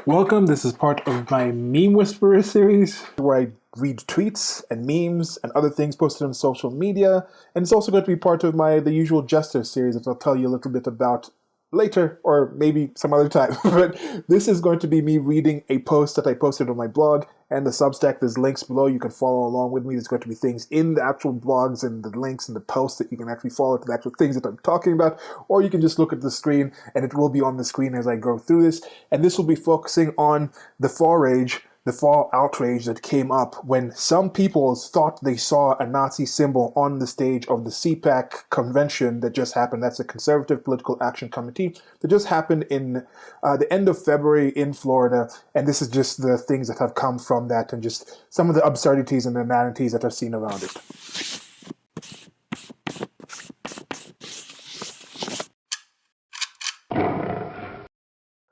Welcome. This is part of my Meme Whisperer series where I read tweets and memes and other things posted on social media. And it's also going to be part of my The Usual Jester series that I'll tell you a little bit about later or maybe some other time. But this is going to be me reading a post that I posted on my blog and the Substack. There's links below. You can follow along with me. There's going to be things in the actual blogs and the links and the posts that you can actually follow to the actual things that I'm talking about. Or you can just look at the screen and it will be on the screen as I go through this. And this will be focusing on the Fauxrage, the fall outrage that came up when some people thought they saw a Nazi symbol on the stage of the CPAC convention that just happened. That's the Conservative Political Action Committee that just happened in the end of February in Florida. And this is just the things that have come from that and just some of the absurdities and inanities that I've seen around it.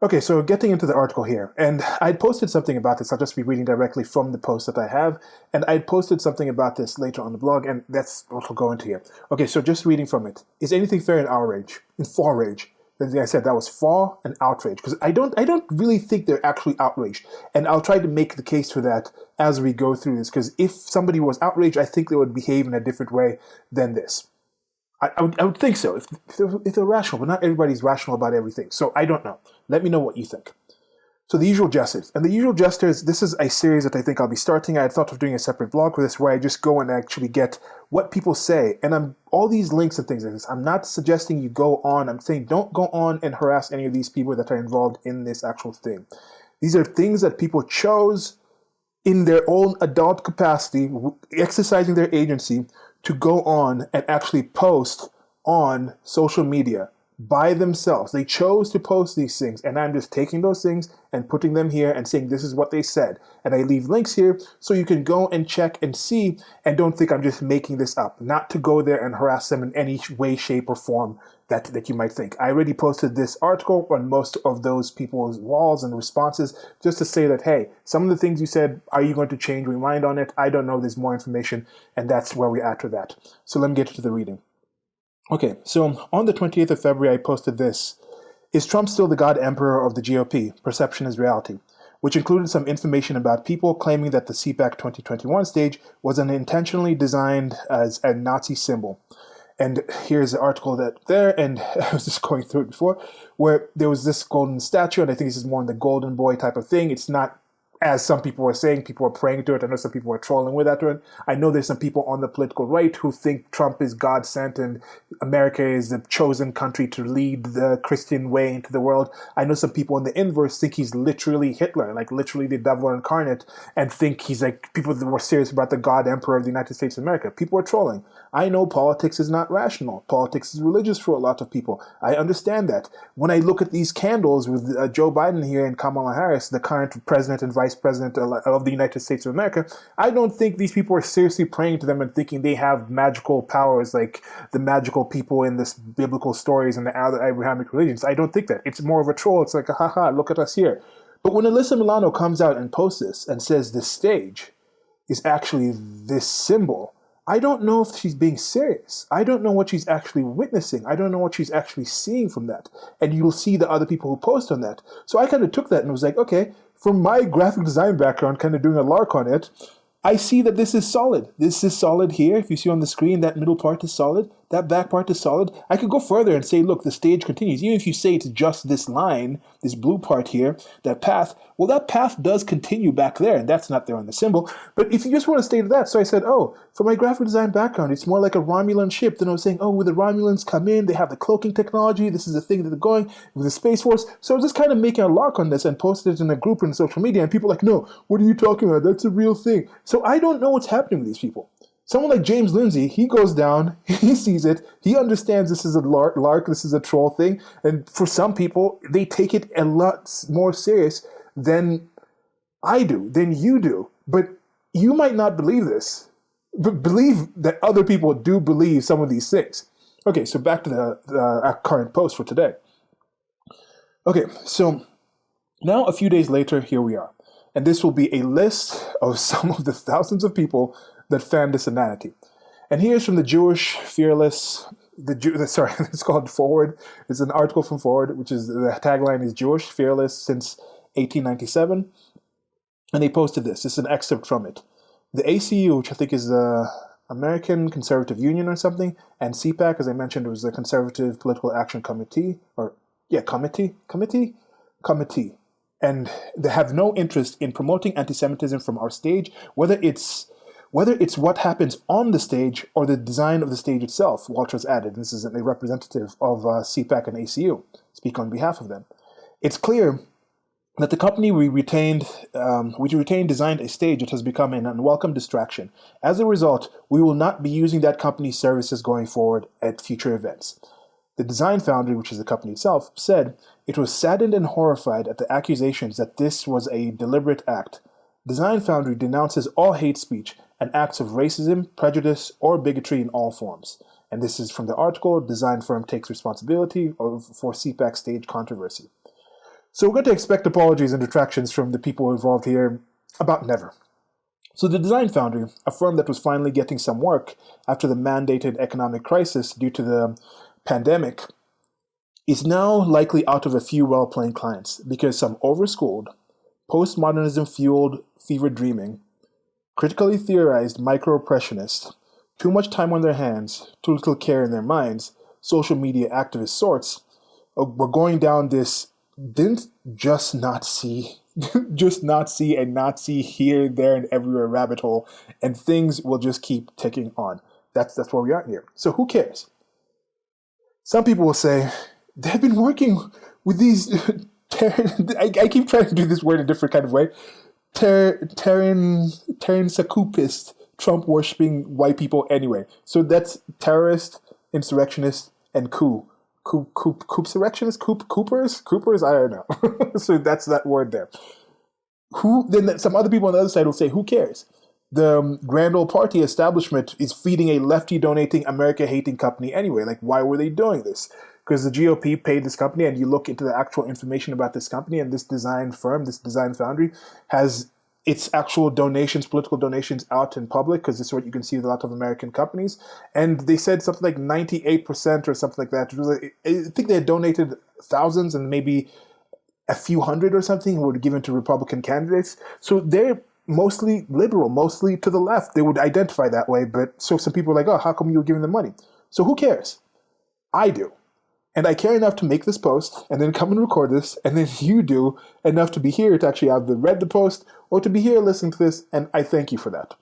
Okay, so getting into the article here, and I'd posted something about this. I'll just be reading directly from the post that I have, and I'd posted something about this later on the blog, and that's what we'll go into here. Okay, so just reading from it. Is anything fair in outrage? In Fauxrage? Then I said that was fall and outrage, because I don't really think they're actually outraged, and I'll try to make the case for that as we go through this, because if somebody was outraged, I think they would behave in a different way than this. I would think so, if they're rational, but not everybody's rational about everything. So I don't know. Let me know what you think. So The Usual Jesters. And The Usual Jesters, this is a series that I think I'll be starting. I had thought of doing a separate blog for this where I just go and actually get what people say. And all these links and things like this. I'm not suggesting you go on. I'm saying don't go on and harass any of these people that are involved in this actual thing. These are things that people chose in their own adult capacity, exercising their agency, to go on and actually post on social media by themselves. They chose to post these things, and I'm just taking those things and putting them here and saying this is what they said. And I leave links here so you can go and check and see, and don't think I'm just making this up. Not to go there and harass them in any way, shape, or form that you might think. I already posted this article on most of those people's walls and responses just to say that, hey, some of the things you said, are you going to change your mind on it? I don't know. There's more information, and that's where we're at with that. So let me get to the reading. Okay, so on the 28th of February, I posted this. Is Trump still the God Emperor of the GOP? Perception is reality, which included some information about people claiming that the CPAC 2021 stage was intentionally designed as a Nazi symbol. And here's the article and I was just going through it before, where there was this golden statue, and I think this is more in the golden boy type of thing. It's not, as some people were saying, people are praying to it. I know some people are trolling with that. I know there's some people on the political right who think Trump is God sent and America is the chosen country to lead the Christian way into the world. I know some people in the inverse think he's literally Hitler, like literally the devil incarnate, and think he's like people that were serious about the God Emperor of the United States of America. People are trolling. I know politics is not rational. Politics is religious for a lot of people. I understand that. When I look at these candles with Joe Biden here and Kamala Harris, the current president and vice president of the United States of America, I don't think these people are seriously praying to them and thinking they have magical powers like the magical people in this biblical stories and the other Abrahamic religions. I don't think that. It's more of a troll. It's like, haha, look at us here. But when Alyssa Milano comes out and posts this and says this stage is actually this symbol, I don't know if she's being serious. I don't know what she's actually witnessing. I don't know what she's actually seeing from that. And you'll see the other people who post on that. So I kind of took that and was like, okay, from my graphic design background, kind of doing a lark on it, I see that this is solid. This is solid here. If you see on the screen, that middle part is solid. That back part is solid. I could go further and say, look, the stage continues. Even if you say it's just this line, this blue part here, that path, well, that path does continue back there, and that's not there on the symbol. But if you just want to stay to that, so I said, oh, for my graphic design background, it's more like a Romulan ship. Then I was saying, oh, when the Romulans come in, they have the cloaking technology. This is the thing that they're going with the Space Force. So I was just kind of making a lark on this and posted it in a group in social media, and people are like, no, what are you talking about? That's a real thing. So I don't know what's happening with these people. Someone like James Lindsay, he goes down, he sees it, he understands this is a lark, this is a troll thing, and for some people, they take it a lot more serious than I do, than you do. But you might not believe this, but believe that other people do believe some of these things. Okay, so back to the current post for today. Okay, so now a few days later, here we are. And this will be a list of some of the thousands of people that fan this inanity. And here's from the Jewish Fearless, it's called Forward. It's an article from Forward, which is, the tagline is Jewish Fearless since 1897, and they posted this. This is an excerpt from it. The ACU, which I think is the American Conservative Union or something, and CPAC, as I mentioned, it was the Conservative Political Action Committee, committee. And they have no interest in promoting anti-Semitism from our stage, whether it's what happens on the stage or the design of the stage itself, Walters added. This is a representative of CPAC and ACU, speak on behalf of them. It's clear that the company we retained designed a stage that has become an unwelcome distraction. As a result, we will not be using that company's services going forward at future events. The Design Foundry, which is the company itself, said it was saddened and horrified at the accusations that this was a deliberate act. Design Foundry denounces all hate speech and acts of racism, prejudice, or bigotry in all forms. And this is from the article, Design Firm Takes Responsibility for CPAC Stage Controversy. So we're going to expect apologies and retractions from the people involved here about never. So the Design Foundry, a firm that was finally getting some work after the mandated economic crisis due to the pandemic, is now likely out of a few well-paying clients because some overschooled, postmodernism-fueled fever dreaming, critically theorized micro-oppressionists, too much time on their hands, too little care in their minds, social media activist sorts, were going down this didn't just not see and not see here, there, and everywhere rabbit hole, and things will just keep ticking on. That's where we are here. So who cares? Some people will say, they've been working with these, I keep trying to do this word a different kind of way, Terran-Sakupist, Trump-worshipping white people anyway. So that's terrorist, insurrectionist, and coup. Coopsurrectionists? Coopers? I don't know. So that's that word there. Then some other people on the other side will say, who cares? The grand old party establishment is feeding a lefty-donating, America-hating company anyway. Like, why were they doing this? Because the GOP paid this company, and you look into the actual information about this company, and this design firm, this Design Foundry, has its actual donations, political donations out in public, because this is what you can see with a lot of American companies. And they said something like 98% or something like that. I think they had donated thousands and maybe a few hundred or something were given to Republican candidates. So they're mostly liberal, mostly to the left. They would identify that way. But so some people are like, oh, how come you were giving them money? So who cares? I do. And I care enough to make this post and then come and record this, and then you do enough to be here to actually either read the post or to be here listening to this, and I thank you for that.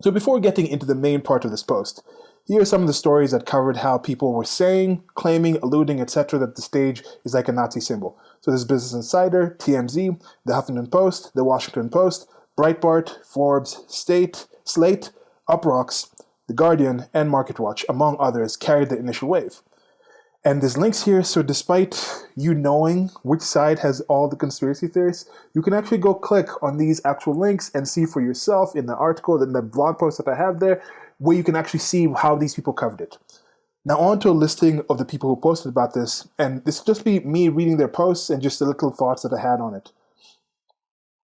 So before getting into the main part of this post, here are some of the stories that covered how people were saying, claiming, alluding, etc. that the stage is like a Nazi symbol. So this is Business Insider, TMZ, the Huffington Post, the Washington Post, Breitbart, Forbes, Slate, Uprocks, The Guardian, and MarketWatch, among others, carried the initial wave. And there's links here, so despite you knowing which side has all the conspiracy theories, you can actually go click on these actual links and see for yourself in the article, in the blog post that I have there, where you can actually see how these people covered it. Now on to a listing of the people who posted about this, and this will just be me reading their posts and just the little thoughts that I had on it.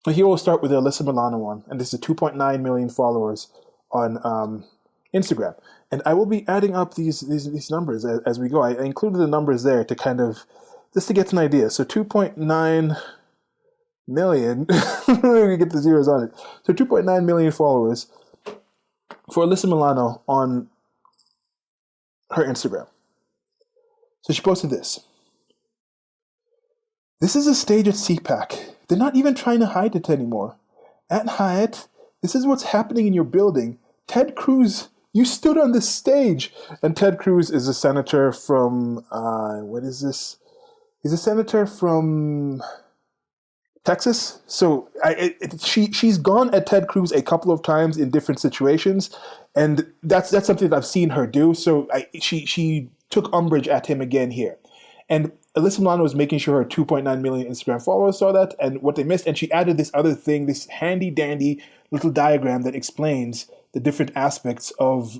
So here we'll start with the Alyssa Milano one, and this is 2.9 million followers on Instagram. And I will be adding up these numbers as we go. I included the numbers there to kind of, just to get an idea. So 2.9 million, we get the zeros on it. So 2.9 million followers for Alyssa Milano on her Instagram. So she posted this. This is a stage at CPAC. They're not even trying to hide it anymore. At Hyatt, this is what's happening in your building. Ted Cruz, you stood on the stage. And Ted Cruz is a senator from, what is this? He's a senator from Texas. So she's gone at Ted Cruz a couple of times in different situations. And that's something that I've seen her do. So she took umbrage at him again here. And Alyssa Milano was making sure her 2.9 million Instagram followers saw that and what they missed. And she added this other thing, this handy-dandy little diagram that explains the different aspects of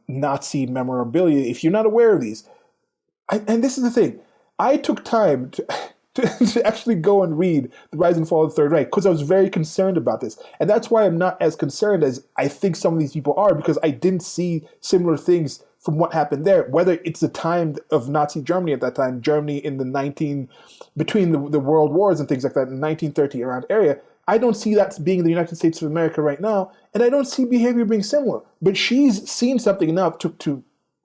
Nazi memorabilia, if you're not aware of these. And this is the thing. I took time to actually go and read The Rise and Fall of the Third Reich because I was very concerned about this. And that's why I'm not as concerned as I think some of these people are, because I didn't see similar things from what happened there, whether it's the time of Nazi Germany at that time, Germany in between the world wars and things like that in 1930 around area, I don't see that being the United States of America right now, and I don't see behavior being similar. But she's seen something enough to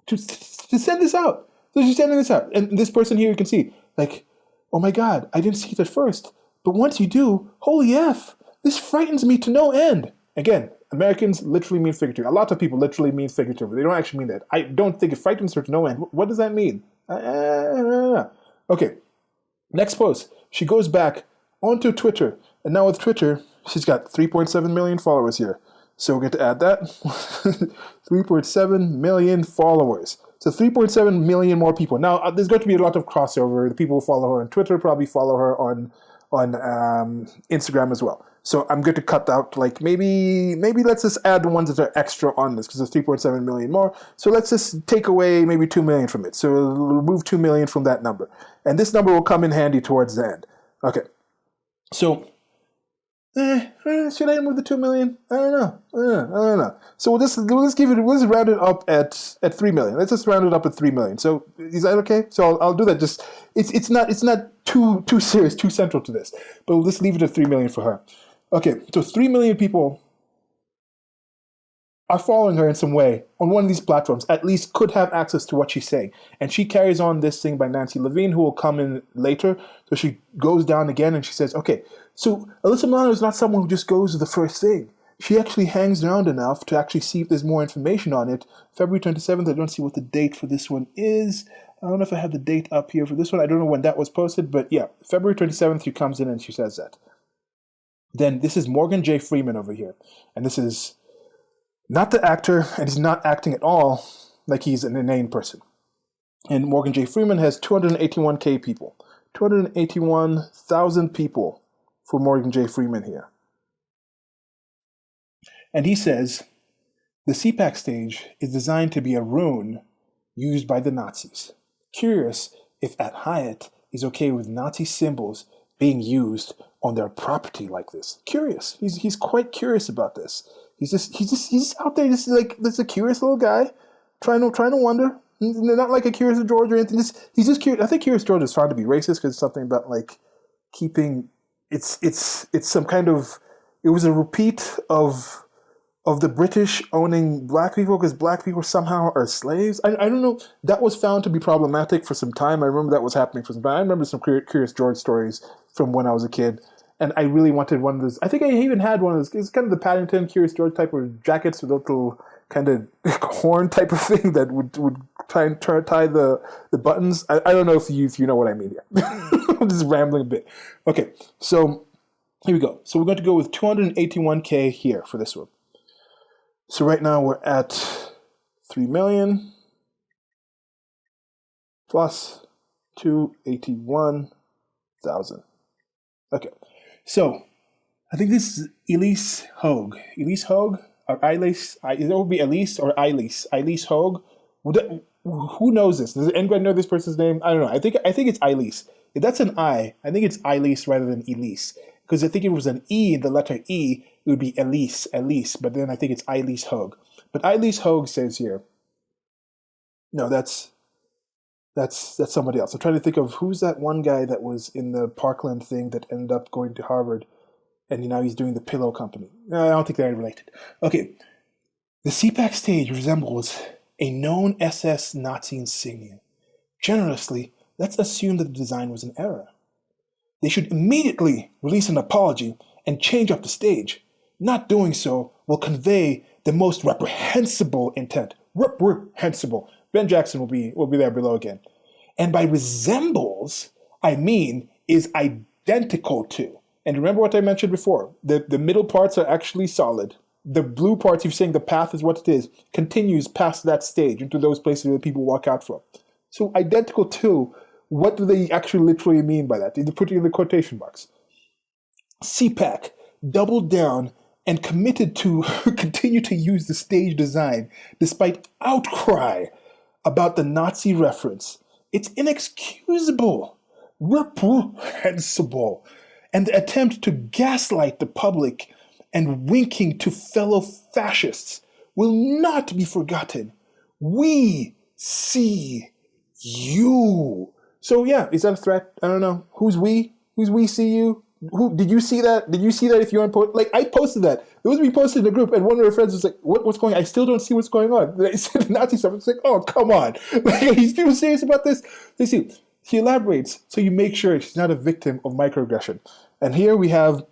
send this out. So she's sending this out. And this person here, you can see, like, oh my God, I didn't see it at first. But once you do, holy F, this frightens me to no end. Again, Americans literally mean figurative. A lot of people literally mean figurative. They don't actually mean that. I don't think it frightens her to no end. What does that mean? Okay, next post. She goes back onto Twitter. And now with Twitter, she's got 3.7 million followers here. So we're going to add that. 3.7 million followers. So 3.7 million more people. Now, there's going to be a lot of crossover. The people who follow her on Twitter probably follow her on Instagram as well. So I'm going to cut out, like, maybe let's just add the ones that are extra on this, because there's 3.7 million more. So let's just take away maybe 2 million from it. So we'll remove 2 million from that number. And this number will come in handy towards the end. Okay. So, should I remove the 2 million? I don't know. So we'll just round it up at 3 million. Let's just round it up at 3 million. So is that okay? So I'll do that. Just it's not too serious, too central to this. But we'll just leave it at 3 million for her. Okay, so 3 million people are following her in some way on one of these platforms, at least could have access to what she's saying. And she carries on this thing by Nancy Levine, who will come in later. So she goes down again and she says, okay, so Alyssa Milano is not someone who just goes to the first thing. She actually hangs around enough to actually see if there's more information on it. February 27th, I don't see what the date for this one is. I don't know if I have the date up here for this one. I don't know when that was posted, but yeah, February 27th, she comes in and she says that. Then this is Morgan J. Freeman over here. And this is not the actor, and he's not acting at all like he's an inane person. And Morgan J. Freeman has 281K people. 281,000 people for Morgan J. Freeman here. And he says, the CPAC stage is designed to be a rune used by the Nazis. Curious if at Hyatt is okay with Nazi symbols being used on their property like this. Curious. He's quite curious about this. He's out there just like this a curious little guy, trying to wonder. Not like a Curious George or anything. He's just curious. I think Curious George is found to be racist because it's something about like keeping. It's some kind of. It was a repeat of the British owning black people because black people somehow are slaves. I don't know. That was found to be problematic for some time. I remember that was happening for some time. I remember some Curious George stories from when I was a kid. And I really wanted one of those. I think I even had one of those. It's kind of the Paddington, Curious George type of jackets with a little kind of horn type of thing that would tie the buttons. I don't know if you know what I mean here. I'm just rambling a bit. Okay, so here we go. So we're going to go with 281K here for this one. So right now we're at 3 million plus 281,000. Okay. So, I think this is Elise Hogue. Elise Hogue? Or Elise? It would be Elise or Elise. Elise Hogue? Who knows this? Does anybody know this person's name? I don't know. I think it's Elise. If that's an I think it's Elise rather than Elise. Because I think if it was an E, the letter E, it would be Elise. But then I think it's Elise Hogue. But Elise Hogue says here, no, that's somebody else. I'm trying to think of who's that one guy that was in the Parkland thing that ended up going to Harvard, and now he's doing the pillow company. No, I don't think they're related. Okay, the CPAC stage resembles a known SS Nazi insignia. Generously, let's assume that the design was an error. They should immediately release an apology and change up the stage. Not doing so will convey the most reprehensible intent. Reprehensible. Ben Jackson will be there below again. And by resembles, I mean is identical to. And remember what I mentioned before. The middle parts are actually solid. The blue parts, you're saying the path is what it is, continues past that stage into those places where people walk out from. So identical to, what do they actually literally mean by that? They put it in the quotation marks. CPAC doubled down and committed to continue to use the stage design despite outcry about the Nazi reference. It's inexcusable, reprehensible, and the attempt to gaslight the public and winking to fellow fascists will not be forgotten. We see you. So yeah, is that a threat? I don't know. Who's we? Who's we see you? Who did you see that? Did you see that? If you want, like I posted that. It was me posted in the group, and one of my friends was like, "What's going on? I still don't see what's going on." And I said the Nazi stuff. It's like, "Oh, come on! Like, are you still serious about this?" They see. He elaborates, so you make sure she's not a victim of microaggression. And here we have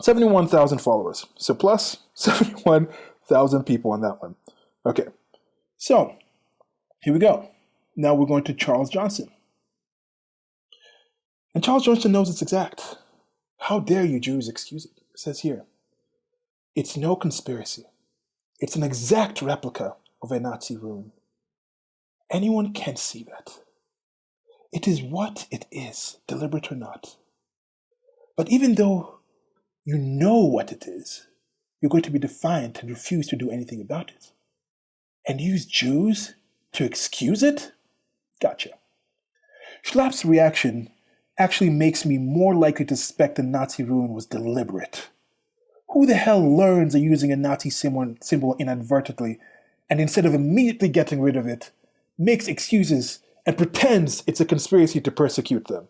71,000 followers. So plus 71,000 people on that one. Okay. So here we go. Now we're going to Charles Johnson. And Charles Johnson knows it's exact. How dare you Jews excuse it? It says here, it's no conspiracy. It's an exact replica of a Nazi rune. Anyone can see that. It is what it is, deliberate or not. But even though you know what it is, you're going to be defiant and refuse to do anything about it. And use Jews to excuse it? Gotcha. Schlapp's reaction actually makes me more likely to suspect the Nazi rune was deliberate. Who the hell learns of using a Nazi symbol inadvertently, and instead of immediately getting rid of it, makes excuses and pretends it's a conspiracy to persecute them?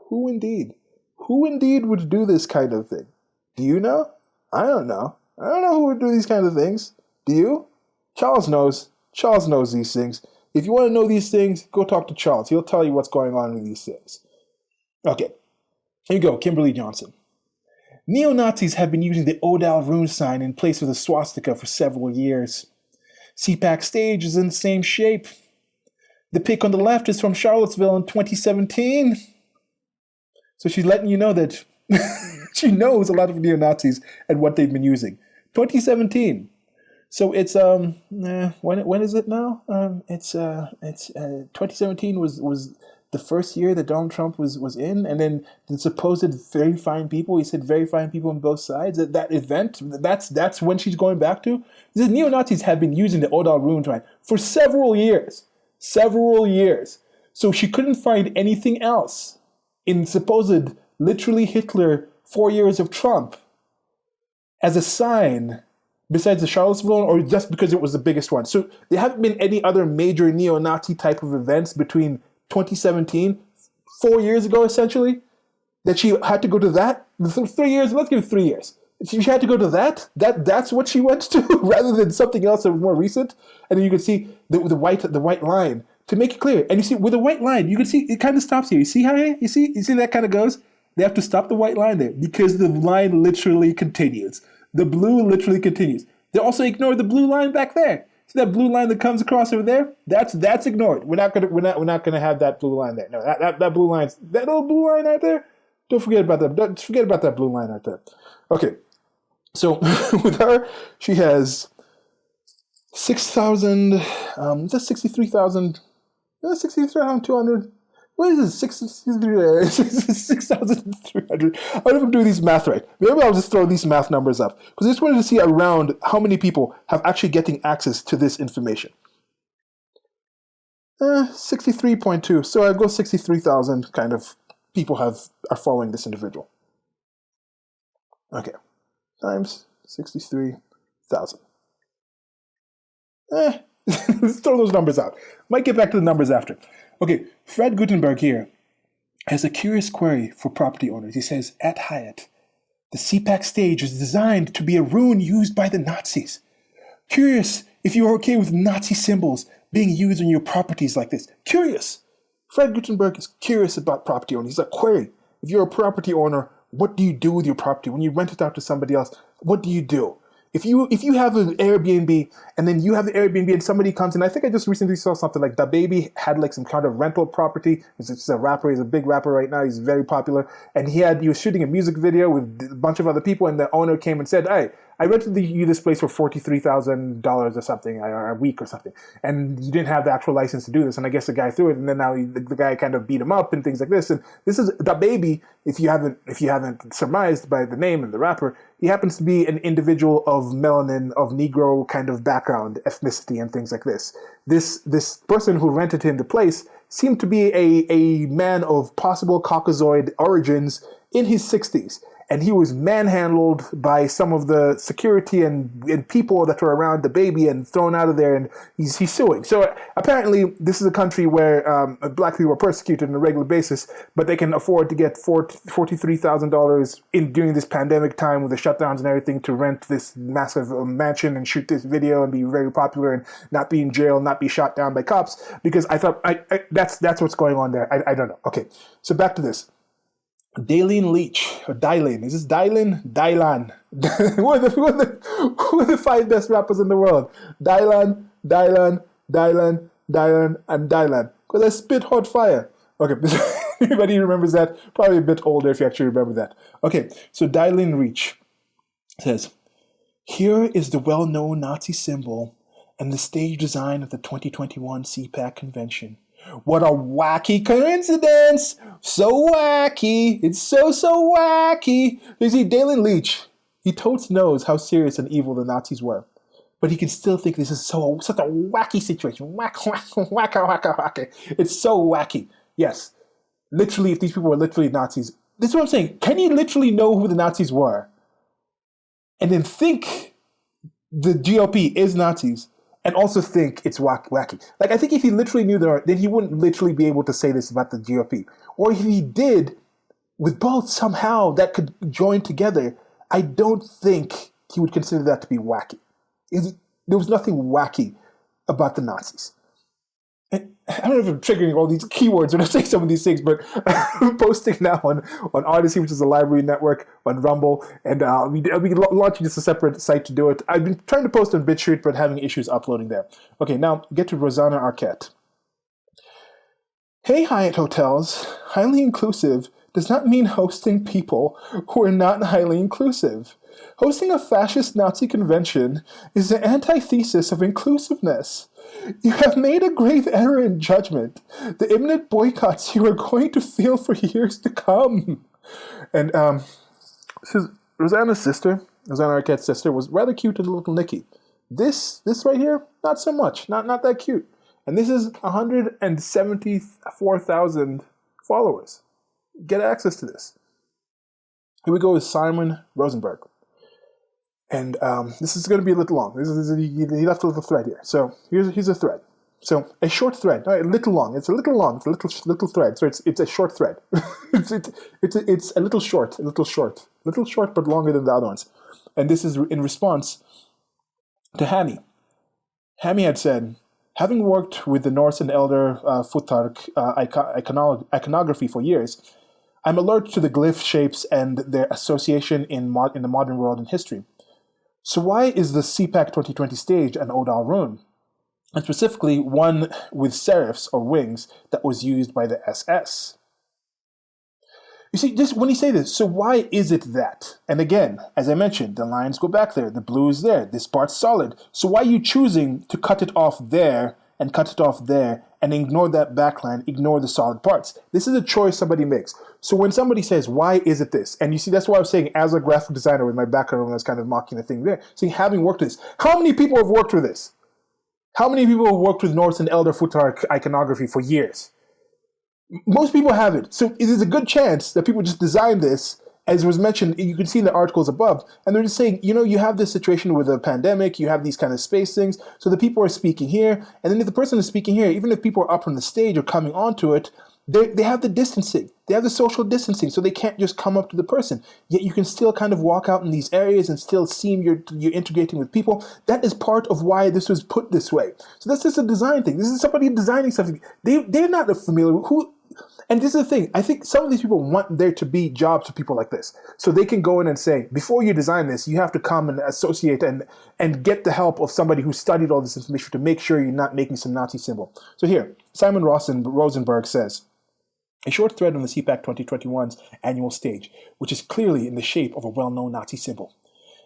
Who indeed? Who indeed would do this kind of thing? Do you know? I don't know. I don't know who would do these kind of things. Do you? Charles knows. Charles knows these things. If you want to know these things, go talk to Charles. He'll tell you what's going on with these things. Okay, here you go, Kimberly Johnson. Neo-Nazis have been using the Odal rune sign in place of the swastika for several years. CPAC stage is in the same shape. The pic on the left is from Charlottesville in 2017. So she's letting you know that she knows a lot of neo-Nazis and what they've been using. 2017. So it's when is it now? It's 2017 was the first year that Donald Trump was in, and then the supposed very fine people. He said very fine people on both sides. That event, that's when she's going back to. The neo-Nazis have been using the Odal rune sign for several years. So she couldn't find anything else in supposed literally Hitler 4 years of Trump as a sign besides the Charlottesville, or just because it was the biggest one. So there haven't been any other major neo-Nazi type of events between 2017, 4 years ago essentially, that she had to go to that. 3 years, let's give it 3 years. She had to go to that's what she went to, rather than something else that was more recent. And then you can see the white line to make it clear. And you see with the white line, you can see it kind of stops here. You see how you see that kind of goes? They have to stop the white line there because the line literally continues. The blue literally continues. They also ignore the blue line back there. See that blue line that comes across over there? That's ignored. We're not gonna have that blue line there. No, that blue line, that little blue line right there. Don't forget about that. Don't forget about that blue line right there. Okay. So with her, she has 6,000, just 63,000, 63,200. What is this? 6,300. I don't know if I'm doing these math right. Maybe I'll just throw these math numbers up, because I just wanted to see around how many people have actually getting access to this information. 63.2. So I go 63,000 kind of people are following this individual. Okay. Times 63,000. Let's throw those numbers out. Might get back to the numbers after. Okay, Fred Gutenberg here has a curious query for property owners. He says, at Hyatt, the CPAC stage is designed to be a rune used by the Nazis. Curious if you are okay with Nazi symbols being used on your properties like this. Curious. Fred Gutenberg is curious about property owners. He's like, query, if you're a property owner, what do you do with your property? When you rent it out to somebody else, what do you do? If you have an Airbnb and then you have the Airbnb and somebody comes in, I think I just recently saw something like DaBaby had like some kind of rental property. He's just a rapper. He's a big rapper right now. He's very popular. And he was shooting a music video with a bunch of other people, and the owner came and said, hey, I rented you this place for $43,000 or something, or a week or something. And you didn't have the actual license to do this. And I guess the guy threw it, and then now the guy kind of beat him up and things like this. And this is DaBaby, if you haven't surmised by the name and the rapper, he happens to be an individual of melanin, of Negro kind of background, ethnicity, and things like this. This person who rented him the place seemed to be a man of possible Caucasoid origins in his 60s. and he was manhandled by some of the security and people that were around the baby and thrown out of there, and he's suing. So apparently this is a country where black people are persecuted on a regular basis, but they can afford to get $43,000 during this pandemic time with the shutdowns and everything to rent this massive mansion and shoot this video and be very popular and not be in jail, not be shot down by cops, because I thought that's what's going on there. I don't know. Okay, so back to this. Daylene Leach, or Dylan. Is this Dylan? Dylan. who are the 5 best rappers in the world? Dylan, and Dylan. Because I spit hot fire. Okay, anybody remembers that? Probably a bit older if you actually remember that. Okay, so Dylan Leach says, here is the well-known Nazi symbol and the stage design of the 2021 CPAC convention. What a wacky coincidence! So wacky! It's so wacky! You see, Daylon Leach, he totes knows how serious and evil the Nazis were. But he can still think this is such a wacky situation. Wacka. It's so wacky. Yes. Literally, if these people were literally Nazis, this is what I'm saying. Can you literally know who the Nazis were? And then think the GOP is Nazis, and also think it's wacky. Like, I think if he literally knew that, then he wouldn't literally be able to say this about the GOP. Or if he did, with both somehow that could join together, I don't think he would consider that to be wacky. There was nothing wacky about the Nazis. And I don't know if I'm triggering all these keywords when I say some of these things, but I'm posting now on Odyssey, which is a library network, on Rumble, and I'll be launching just a separate site to do it. I've been trying to post on BitChute, but having issues uploading there. Okay, now get to Rosanna Arquette. Hey, Hyatt Hotels, highly inclusive does not mean hosting people who are not highly inclusive. Hosting a fascist Nazi convention is the antithesis of inclusiveness. You have made a grave error in judgment. The imminent boycotts you are going to feel for years to come. And this is Rosanna's sister, Rosanna Arquette's sister, was rather cute and little Nikki. This right here, not so much, not that cute. And this is 174,000 followers. Get access to this. Here we go with Simon Rosenberg. And this is going to be a little long. He left a little thread here. So here's a thread. So a short thread, a little long. It's a little long. It's a little thread. So it's a short thread. it's a little short, but longer than the other ones. And this is in response to Hammy. Hammy had said, having worked with the Norse and Elder Futhark iconography for years, I'm alert to the glyph shapes and their association in the modern world and history. So why is the CPAC 2020 stage an Odal rune? And specifically one with serifs or wings that was used by the SS. You see, just when you say this, so why is it that? And again, as I mentioned, the lines go back there, the blue is there, this part's solid. So why are you choosing to cut it off there and cut it off there and ignore that backline, ignore the solid parts? This is a choice somebody makes. So when somebody says, why is it this? And you see, that's why I was saying, as a graphic designer with my background, when I was kind of mocking the thing there, saying, having worked with this, how many people have worked with this? How many people have worked with Norse and Elder Futhark iconography for years? Most people haven't. So it is a good chance that people just designed this, as was mentioned, you can see in the articles above, and they're just saying, you have this situation with a pandemic, you have these kind of space things, so the people are speaking here, and then if the person is speaking here, even if people are up on the stage or coming onto it, they have the distancing, they have the social distancing, so they can't just come up to the person. Yet you can still kind of walk out in these areas and still seem you're integrating with people. That is part of why this was put this way. So that's just a design thing. This is somebody designing something. They're not familiar with who. And this is the thing, I think some of these people want there to be jobs for people like this. So they can go in and say, before you design this, you have to come and associate and get the help of somebody who studied all this information to make sure you're not making some Nazi symbol. So here, Simon Rosenberg says, a short thread on the CPAC 2021's annual stage, which is clearly in the shape of a well-known Nazi symbol.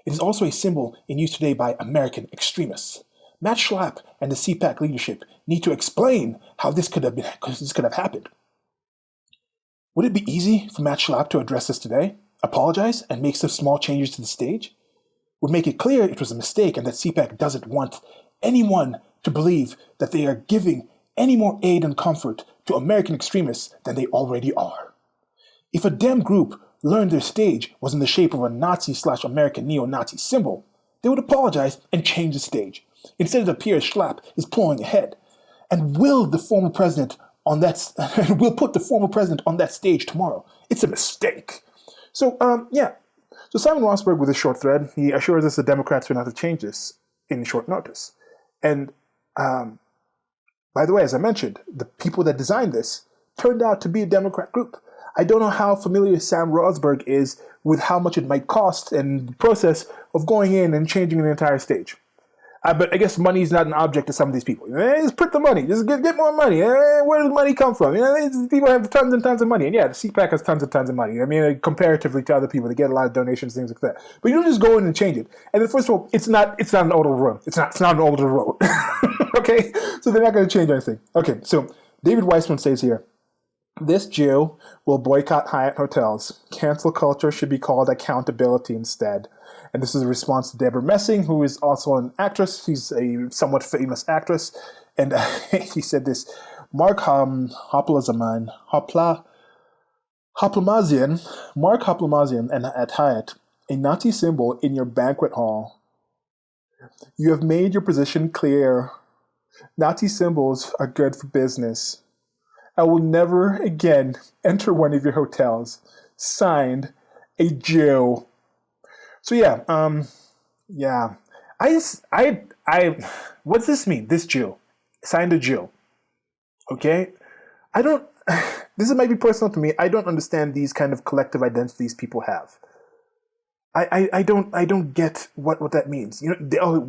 It is also a symbol in use today by American extremists. Matt Schlapp and the CPAC leadership need to explain how this could have happened. Would it be easy for Matt Schlapp to address this today, apologize, and make some small changes to the stage? Would make it clear it was a mistake and that CPAC doesn't want anyone to believe that they are giving any more aid and comfort to American extremists than they already are. If a Dem group learned their stage was in the shape of a Nazi/American neo-Nazi symbol, they would apologize and change the stage. Instead, it appears Schlapp is pulling ahead, and will put the former president on that stage tomorrow. It's a mistake. So, So Simon Rosberg, with a short thread, he assures us the Democrats will not have to change this in short notice. And by the way, as I mentioned, the people that designed this turned out to be a Democrat group. I don't know how familiar Sam Rosberg is with how much it might cost and the process of going in and changing an entire stage. But I guess money is not an object to some of these people. Just print the money. Just get more money. Where does money come from? These people have tons and tons of money. And yeah, the CPAC has tons and tons of money. I mean, comparatively to other people, they get a lot of donations, things like that. But you don't just go in and change it. And then first of all, it's not an older road. It's not an older road. Okay? So they're not going to change anything. Okay, so David Weissman says here, this Jew will boycott Hyatt hotels. Cancel culture should be called accountability instead. And this is a response to Deborah Messing, who is also an actress. She's a somewhat famous actress. And he said this, Mark Hoplamazian and at Hyatt, a Nazi symbol in your banquet hall. You have made your position clear. Nazi symbols are good for business. I will never again enter one of your hotels. Signed, a Jew. So what's this mean? This Jew. Signed a Jew. Okay? This might be personal to me. I don't understand these kind of collective identities people have. I don't get what that means.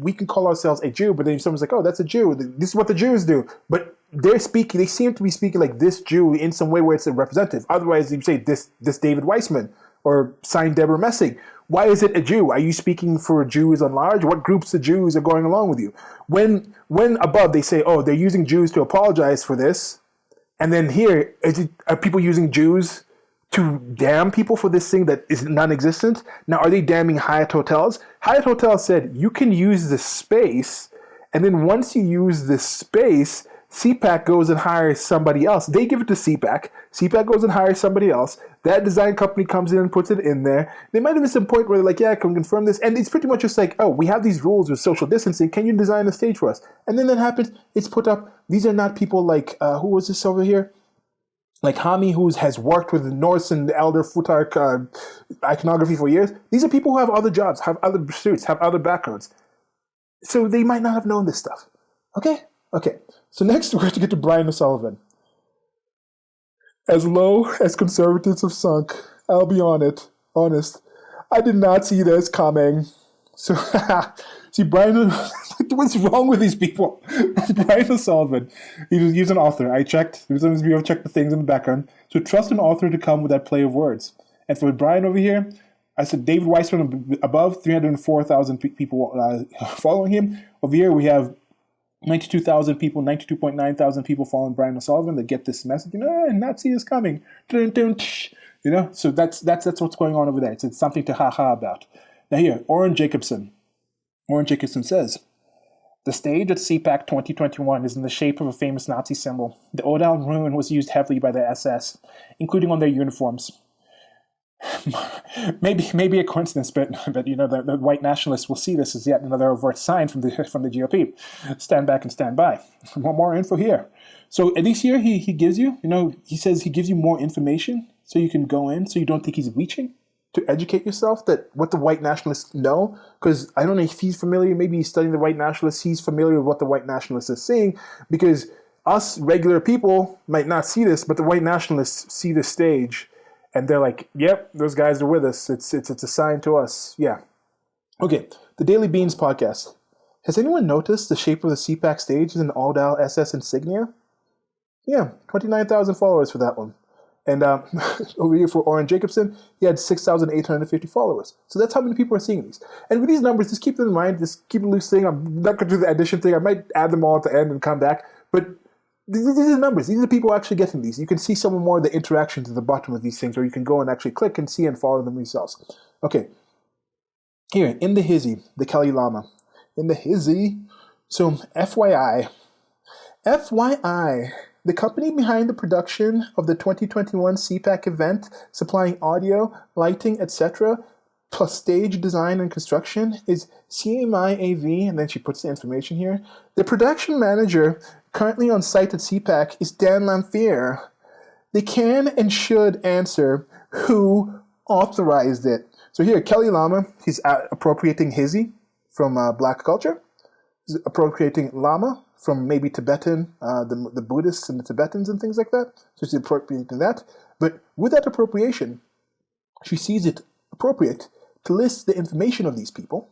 We can call ourselves a Jew, but then someone's like, oh, that's a Jew. This is what the Jews do. But they seem to be speaking like this Jew in some way where it's a representative. Otherwise, you say this David Weissman or signed Deborah Messing. Why is it a Jew? Are you speaking for Jews at large? What groups of Jews are going along with you? When above they say, oh, they're using Jews to apologize for this, and then here, are people using Jews to damn people for this thing that is non-existent? Now, are they damning Hyatt Hotels? Hyatt Hotels said, you can use this space, and then once you use this space, CPAC goes and hires somebody else. They give it to CPAC. CPAC goes and hires somebody else. That design company comes in and puts it in there. They might have missed some point where they're like, yeah, can we confirm this? And it's pretty much just like, oh, we have these rules with social distancing. Can you design a stage for us? And then that happens. It's put up. These are not people like, who was this over here? Like Hami, who has worked with the Norse and the Elder Futhark iconography for years. These are people who have other jobs, have other pursuits, have other backgrounds. So they might not have known this stuff. Okay? Okay. So next we're going to get to Brian O'Sullivan. As low as conservatives have sunk, I'll be honest, I did not see this coming. So, see, Brian, what's wrong with these people? Brian O'Sullivan, he's an author. I checked. Sometimes we have checked the things in the background. So trust an author to come with that play of words. And for Brian over here, I said David Weissman above 304,000 people following him. Over here we have 92,000 people, 92.9 thousand people following Brian O'Sullivan that get this message. Nazi is coming. So that's what's going on over there. It's something to ha-ha about. Now here, Oren Jacobson. Oren Jacobson says, the stage at CPAC 2021 is in the shape of a famous Nazi symbol. The Odal rune was used heavily by the SS, including on their uniforms. maybe a coincidence, but the white nationalists will see this as yet another overt sign from the GOP. Stand back and stand by. More info here. So at least here he gives you, he says he gives you more information so you can go in, so you don't think he's reaching to educate yourself that what the white nationalists know. Because I don't know if he's familiar, maybe he's studying the white nationalists, he's familiar with what the white nationalists are saying, because us regular people might not see this, but the white nationalists see the stage. And they're like, yep, those guys are with us. It's a sign to us. Yeah. Okay, the Daily Beans podcast. Has anyone noticed the shape of the CPAC stage is an Aldal SS insignia? Yeah, 29,000 followers for that one. And over here for Oren Jacobson, he had 6,850 followers. So that's how many people are seeing these. And with these numbers, just keep them in mind. Just keep a loose thing. I'm not going to do the addition thing. I might add them all at the end and come back. But these are the numbers. These are the people actually getting these. You can see some more of the interactions at the bottom of these things, or you can go and actually click and see and follow them yourselves. Okay. Here, in the hizzy, the Kali Lama. In the hizzy. So, FYI, The company behind the production of the 2021 CPAC event, supplying audio, lighting, etc., plus stage design and construction, is CMI AV, and then she puts the information here. The production manager currently on site at CPAC is Dan Lamphere. They can and should answer who authorized it. So here, Kelly Lama, he's appropriating Hizzy from black culture. He's appropriating Lama from maybe Tibetan, the Buddhists and the Tibetans and things like that. So she's appropriating that. But with that appropriation, she sees it appropriate to list the information of these people.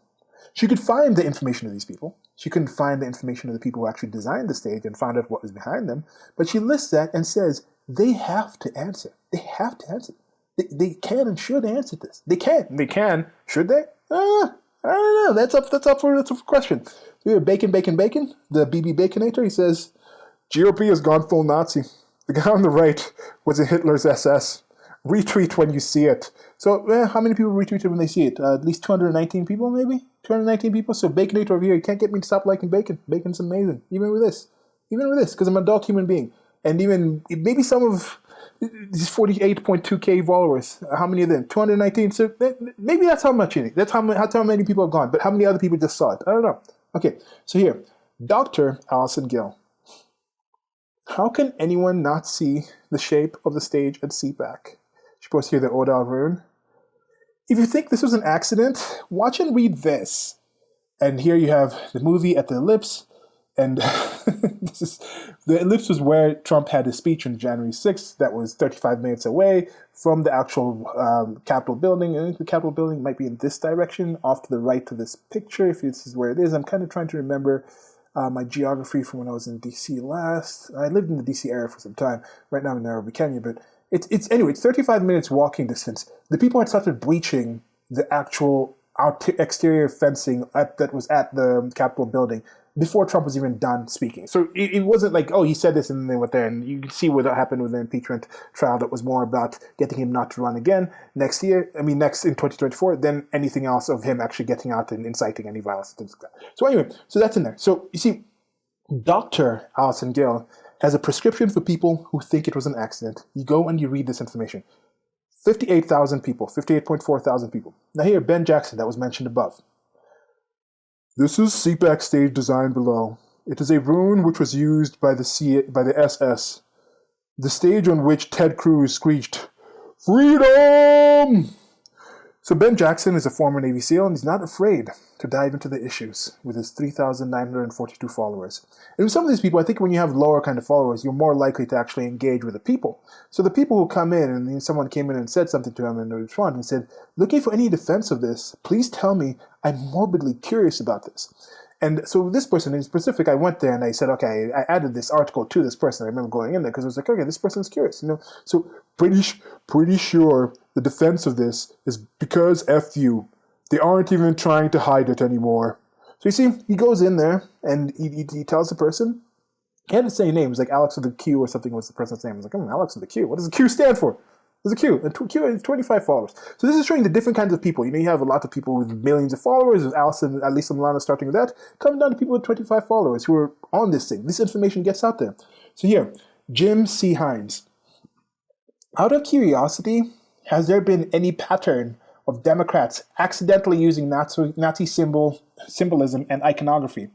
She could find the information of these people. She couldn't find the information of the people who actually designed the stage and found out what was behind them. But she lists that and says, they have to answer. They have to answer. They can and should answer this. They can. They can. Should they? I don't know. That's up for question. So we have Bacon, the BB Baconator. He says, GOP has gone full Nazi. The guy on the right was in Hitler's SS. Retweet when you see it. So how many people retweeted when they see it? At least 219 people, maybe? 219 people? So Baconator over here, you can't get me to stop liking bacon. Bacon's amazing. Even with this, because I'm an adult human being. And even, maybe some of these 48.2k followers, how many of them? 219? So maybe that's how much it is. That's how many people have gone. But how many other people just saw it? I don't know. Okay, so here, Dr. Allison Gill. How can anyone not see the shape of the stage at CPAC? She posts here the Odal rune. If you think this was an accident, watch and read this. And here you have the movie at the ellipse. And the ellipse was where Trump had his speech on January 6th. That was 35 minutes away from the actual Capitol building. I think the Capitol building might be in this direction, off to the right of this picture, if this is where it is. I'm kind of trying to remember my geography from when I was in D.C. last. I lived in the D.C. area for some time. Right now I'm in Nairobi, Kenya. But it's 35 minutes walking distance. The people had started breaching the actual exterior fencing that was at the Capitol building before Trump was even done speaking. So it wasn't like, oh, he said this and then they went there. And you can see what happened with the impeachment trial that was more about getting him not to run again next in 2024, than anything else of him actually getting out and inciting any violence and things like that. So anyway, so that's in there. So you see, Dr. Allison Gill has a prescription for people who think it was an accident. You go and you read this information. 58,000 people, 58.4 thousand people. Now here, Ben Jackson, that was mentioned above. This is CPAC stage design below. It is a rune which was used by the SS. The stage on which Ted Cruz screeched, "Freedom!" So Ben Jackson is a former Navy SEAL, and he's not afraid to dive into the issues with his 3,942 followers. And with some of these people, I think when you have lower kind of followers, you're more likely to actually engage with the people. So the people who come in, and someone came in and said something to him and they responded and said, looking for any defense of this, please tell me, I'm morbidly curious about this. And so this person in specific, I went there and I said, okay, I added this article to this person. I remember going in there because I was like, okay, this person's curious, So pretty sure the defense of this is because F you. They aren't even trying to hide it anymore. So you see, he goes in there and he tells the person, he had to say names like Alex with a Q or something was the person's name. I was like, Alex with a Q. What does the Q stand for? There's a Q. And Q is 25 followers. So this is showing the different kinds of people. You have a lot of people with millions of followers. There's Allison, at least Milana starting with that. Coming down to people with 25 followers who are on this thing. This information gets out there. So here, Jim C. Hines. Out of curiosity, has there been any pattern of Democrats accidentally using Nazi symbolism and iconography?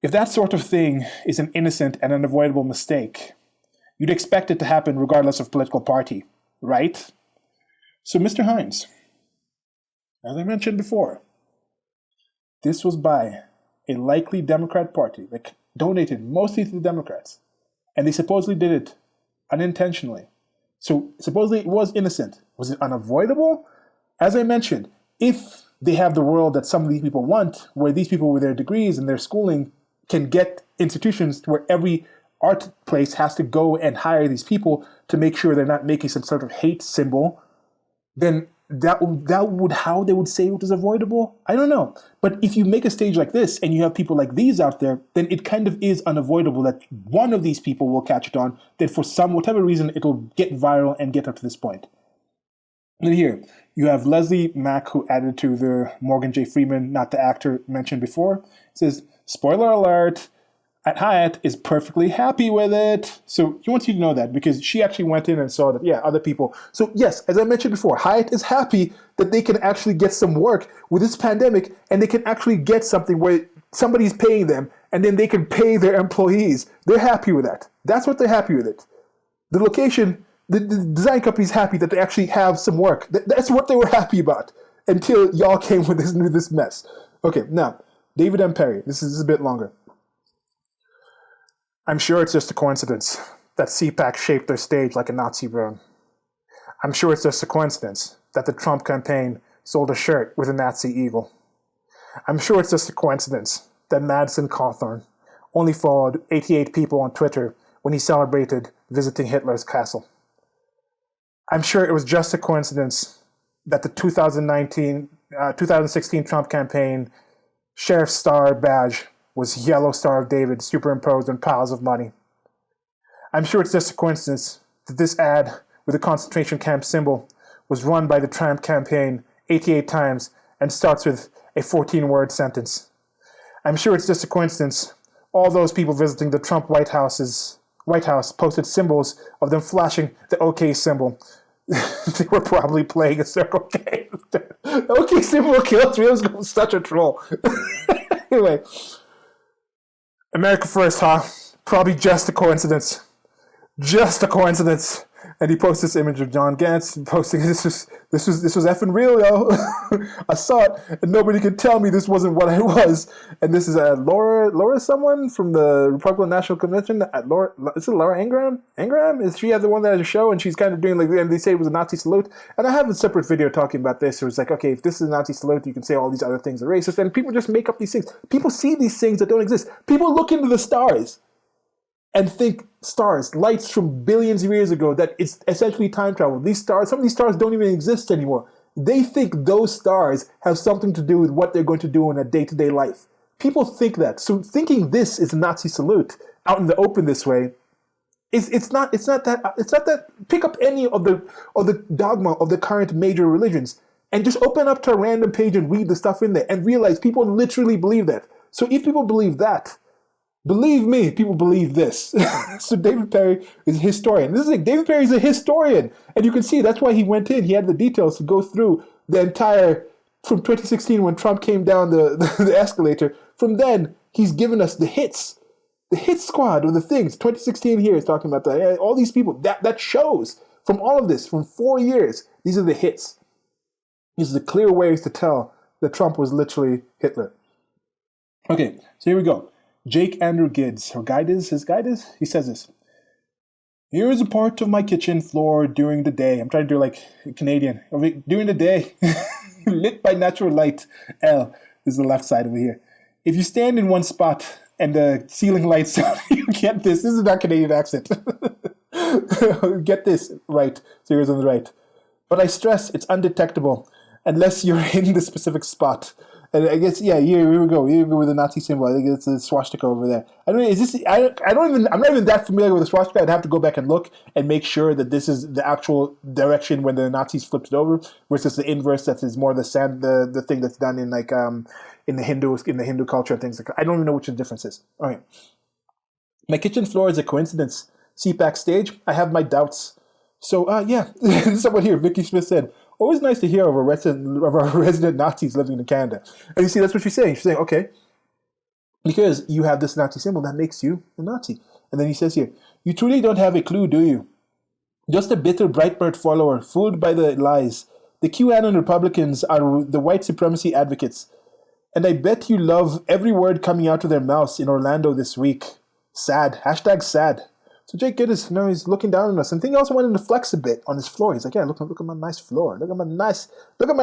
If that sort of thing is an innocent and unavoidable mistake, you'd expect it to happen regardless of political party, right? So, Mr. Hines, as I mentioned before, this was by a likely Democrat party that donated mostly to the Democrats, and they supposedly did it unintentionally. So, supposedly it was innocent. Was it unavoidable? As I mentioned, if they have the world that some of these people want, where these people with their degrees and their schooling can get institutions where every art place has to go and hire these people to make sure they're not making some sort of hate symbol, then that would how they would say it was avoidable? I don't know. But if you make a stage like this and you have people like these out there, then it kind of is unavoidable that one of these people will catch it on, that for whatever reason, it'll get viral and get up to this point. And here, you have Leslie Mack, who added to the Morgan J. Freeman, not the actor mentioned before. It says, spoiler alert, At Hyatt is perfectly happy with it. So he wants you to know that because she actually went in and saw that, yeah, other people. So yes, as I mentioned before, Hyatt is happy that they can actually get some work with this pandemic and they can actually get something where somebody's paying them and then they can pay their employees. They're happy with that. That's what they're happy with it. The location, the design company's happy that they actually have some work. That's what they were happy about until y'all came with this mess. Okay, now, David M. Perry. This is a bit longer. I'm sure it's just a coincidence that CPAC shaped their stage like a Nazi burn. I'm sure it's just a coincidence that the Trump campaign sold a shirt with a Nazi eagle. I'm sure it's just a coincidence that Madison Cawthorn only followed 88 people on Twitter when he celebrated visiting Hitler's castle. I'm sure it was just a coincidence that the 2016 Trump campaign Sheriff Star badge was Yellow Star of David superimposed on piles of money. I'm sure it's just a coincidence that this ad with a concentration camp symbol was run by the Trump campaign 88 times and starts with a 14-word sentence. I'm sure it's just a coincidence all those people visiting the Trump White House posted symbols of them flashing the OK symbol. They were probably playing a circle game. The OK symbol kills me. I was such a troll. Anyway. America first, huh? Probably just a coincidence. Just a coincidence. And he posts this image of John Gantz posting this was effing real, yo. I saw it, and nobody could tell me this wasn't what I was. And this is Laura, someone from the Republican National Convention. Is it Laura Ingraham? Is she the one that has a show, and she's kind of doing like, and they say it was a Nazi salute. And I have a separate video talking about this. It was like, okay, if this is a Nazi salute, you can say all these other things are racist, and people just make up these things. People see these things that don't exist. People look into the stars and think stars, lights from billions of years ago, that it's essentially time travel. Some of these stars don't even exist anymore. They think those stars have something to do with what they're going to do in a day-to-day life. People think that. So thinking this is a Nazi salute out in the open this way, it's not that. Pick up any of the dogma of the current major religions and just open up to a random page and read the stuff in there and realize people literally believe that. So if people believe that, believe me, people believe this. So David Perry is a historian. This is like David Perry is a historian, and you can see that's why he went in. He had the details to go through the entire from 2016 when Trump came down the escalator. From then, he's given us the hit squad of the things. 2016 here is talking about that. All these people that shows from all of this from 4 years. These are the hits. These are the clear ways to tell that Trump was literally Hitler. Okay, so here we go. Jake Andrew Gids, he says this. Here is a part of my kitchen floor during the day. I'm trying to do like Canadian. During the day, lit by natural light. L is the left side over here. If you stand in one spot and the ceiling lights out, you get this. This is not Canadian accent. Get this right. So here's on the right. But I stress it's undetectable unless you're in the specific spot. And I guess, yeah, here we go. Here we go with the Nazi symbol. I think it's a swastika over there. I'm not even that familiar with the swastika. I'd have to go back and look and make sure that this is the actual direction when the Nazis flipped it over, versus the inverse that is more the thing that's done in like in the Hindu culture and things like that. I don't even know which the difference is. All right. My kitchen floor is a coincidence. CPAC stage, I have my doubts. So, yeah, someone here, Vicky Smith said, always nice to hear of our resident Nazis living in Canada. And you see, that's what she's saying. She's saying, okay, because you have this Nazi symbol, that makes you a Nazi. And then he says here, you truly don't have a clue, do you? Just a bitter Breitbart follower, fooled by the lies. The QAnon Republicans are the white supremacy advocates. And I bet you love every word coming out of their mouths in Orlando this week. Sad. Hashtag sad. So Jake Giddis, he's looking down on us. And I think he also wanted to flex a bit on his floor. He's like, yeah, look at my nice floor. Look at my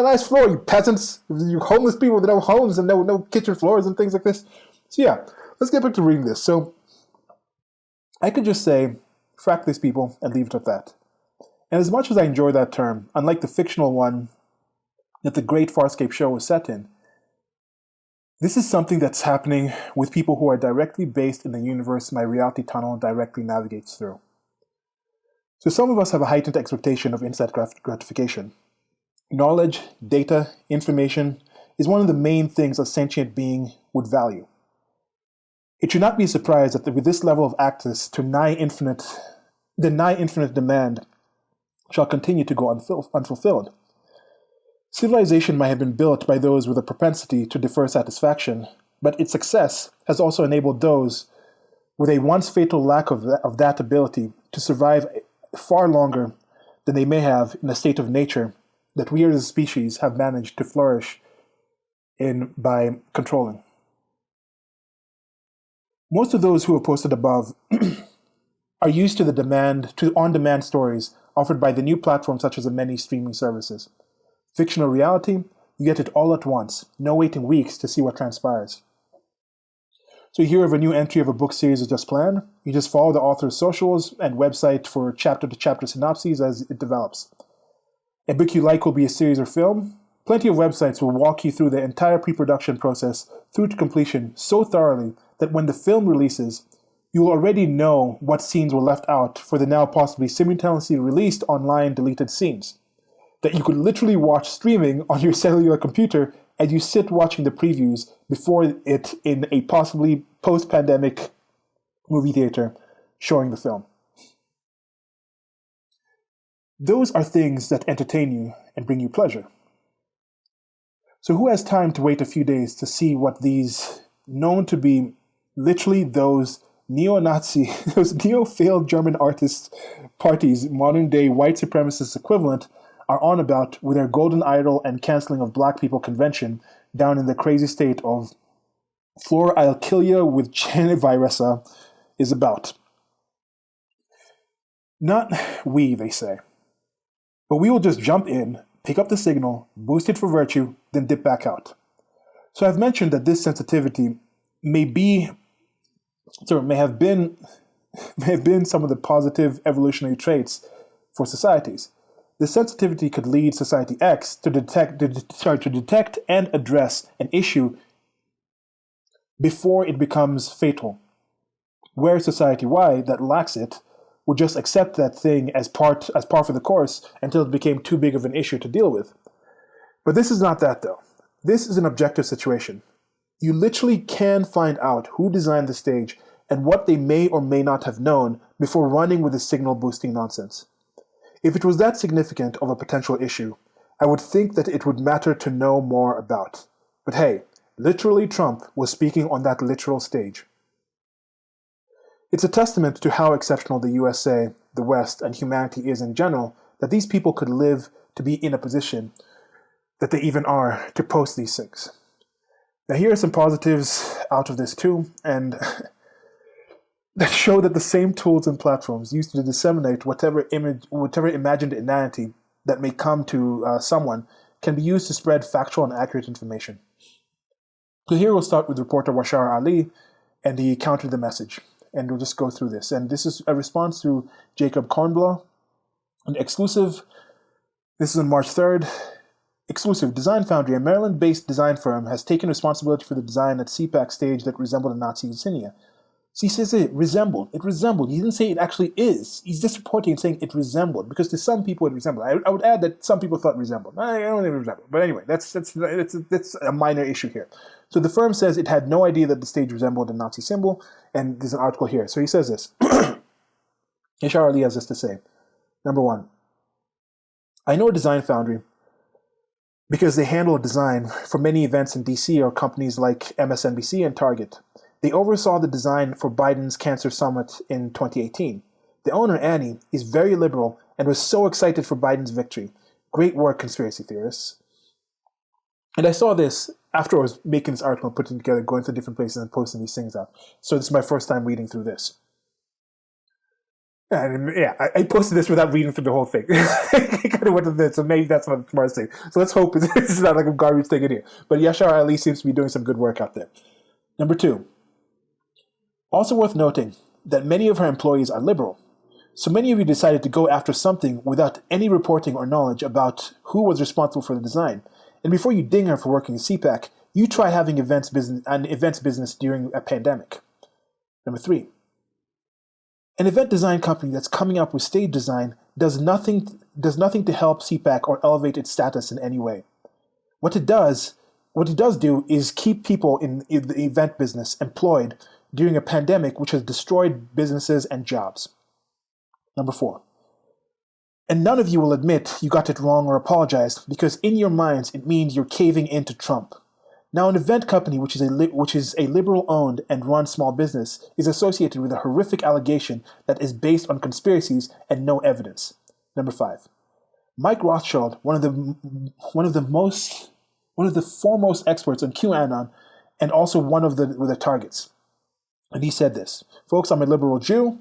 nice floor, you peasants. You homeless people that have homes and no kitchen floors and things like this. So yeah, let's get back to reading this. So I could just say, frack these people and leave it at that. And as much as I enjoy that term, unlike the fictional one that the Great Farscape show was set in, this is something that's happening with people who are directly based in the universe my reality tunnel directly navigates through. So some of us have a heightened expectation of instant gratification. Knowledge, data, information is one of the main things a sentient being would value. It should not be surprised that with this level of access to the nigh infinite demand shall continue to go unfulfilled. Civilization might have been built by those with a propensity to defer satisfaction, but its success has also enabled those with a once fatal lack of that ability to survive far longer than they may have in a state of nature that we as a species have managed to flourish in by controlling. Most of those who are posted above are used to on-demand stories offered by the new platforms such as the many streaming services. Fictional reality, you get it all at once, no waiting weeks to see what transpires. So you hear of a new entry of a book series is just planned. You just follow the author's socials and website for chapter-to-chapter synopses as it develops. A book you like will be a series or film. Plenty of websites will walk you through the entire pre-production process through to completion so thoroughly that when the film releases, you will already know what scenes were left out for the now possibly simultaneously released online deleted scenes that you could literally watch streaming on your cellular computer as you sit watching the previews before it in a possibly post-pandemic movie theater showing the film. Those are things that entertain you and bring you pleasure. So who has time to wait a few days to see what these known to be literally those neo-Nazi, those neo-failed German artists parties, modern-day white supremacist equivalent, are on about with their golden idol and canceling of black people convention down in the crazy state of Floor I'll kill ya with Virusa is about. Not we, they say. But we will just jump in, pick up the signal, boost it for virtue, then dip back out. So I've mentioned that this sensitivity may have been some of the positive evolutionary traits for societies. This sensitivity could lead Society X to detect and address an issue before it becomes fatal, where Society Y that lacks it would just accept that thing as par for the course until it became too big of an issue to deal with. But this is not that, though. This is an objective situation. You literally can find out who designed the stage and what they may or may not have known before running with the signal boosting nonsense. If it was that significant of a potential issue, I would think that it would matter to know more about. But hey, literally Trump was speaking on that literal stage. It's a testament to how exceptional the USA, the West, and humanity is in general that these people could live to be in a position that they even are to post these things. Now here are some positives out of this too, and that show that the same tools and platforms used to disseminate whatever imagined inanity that may come to someone can be used to spread factual and accurate information. So here we'll start with reporter Washar Ali, and he countered the message. And we'll just go through this. And this is a response to Jacob Kornblau, an exclusive. This is on March 3rd. Exclusive. Design Foundry, a Maryland-based design firm, has taken responsibility for the design at CPAC stage that resembled a Nazi insignia. So he says it resembled. It resembled. He didn't say it actually is. He's just reporting and saying it resembled, because to some people it resembled. I would add that some people thought it resembled. I don't think it resembled. But anyway, that's a minor issue here. So the firm says it had no idea that the stage resembled a Nazi symbol, and there's an article here. So he says this. Yashar Ali has this to say. Number one, I know Design Foundry because they handle design for many events in DC or companies like MSNBC and Target. They oversaw the design for Biden's Cancer Summit in 2018. The owner, Annie, is very liberal and was so excited for Biden's victory. Great work, conspiracy theorists. And I saw this after I was making this article, putting it together, going to different places and posting these things out. So this is my first time reading through this. And yeah, I posted this without reading through the whole thing. I kind of went to this, so maybe that's not the smartest thing. So let's hope this is not like a garbage thing in here. But Yashar Ali seems to be doing some good work out there. Number two, also worth noting that many of her employees are liberal. So many of you decided to go after something without any reporting or knowledge about who was responsible for the design. And before you ding her for working at CPAC, you try having events business during a pandemic. Number three, an event design company that's coming up with stage design does nothing to help CPAC or elevate its status in any way. What it does do is keep people in the event business employed during a pandemic which has destroyed businesses and jobs. Number 4. And none of you will admit you got it wrong or apologize because in your minds it means you're caving into Trump. Now, an event company which is a liberal-owned and run small business is associated with a horrific allegation that is based on conspiracies and no evidence. Number 5. Mike Rothschild, one of the foremost experts on QAnon, and also one of the targets. And he said this: "Folks, I'm a liberal Jew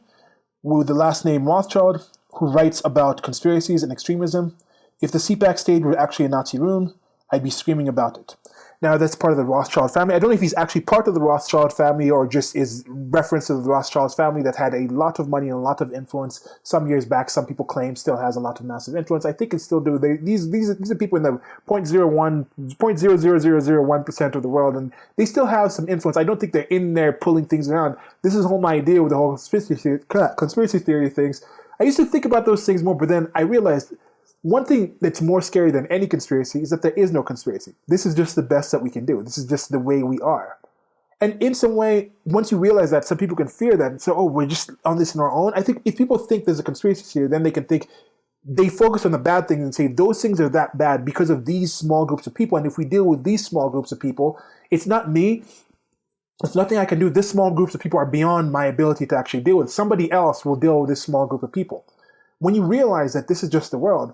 with the last name Rothschild who writes about conspiracies and extremism. If the CPAC stage were actually a Nazi room, I'd be screaming about it." Now, that's part of the Rothschild family. I don't know if he's actually part of the Rothschild family or just is reference to the Rothschild family that had a lot of money and a lot of influence some years back. Some people claim still has a lot of massive influence. I think it still do. These are people in the 0.00001% of the world, and they still have some influence. I don't think they're in there pulling things around. This is the whole idea with the whole conspiracy theory things. I used to think about those things more, but then I realized one thing that's more scary than any conspiracy is that there is no conspiracy. This is just the best that we can do. This is just the way we are. And in some way, once you realize that, some people can fear that and say, oh, we're just on this on our own. I think if people think there's a conspiracy here, then they can think, they focus on the bad things and say those things are that bad because of these small groups of people. And if we deal with these small groups of people, it's not me. It's nothing I can do. This small groups of people are beyond my ability to actually deal with. Somebody else will deal with this small group of people. When you realize that this is just the world,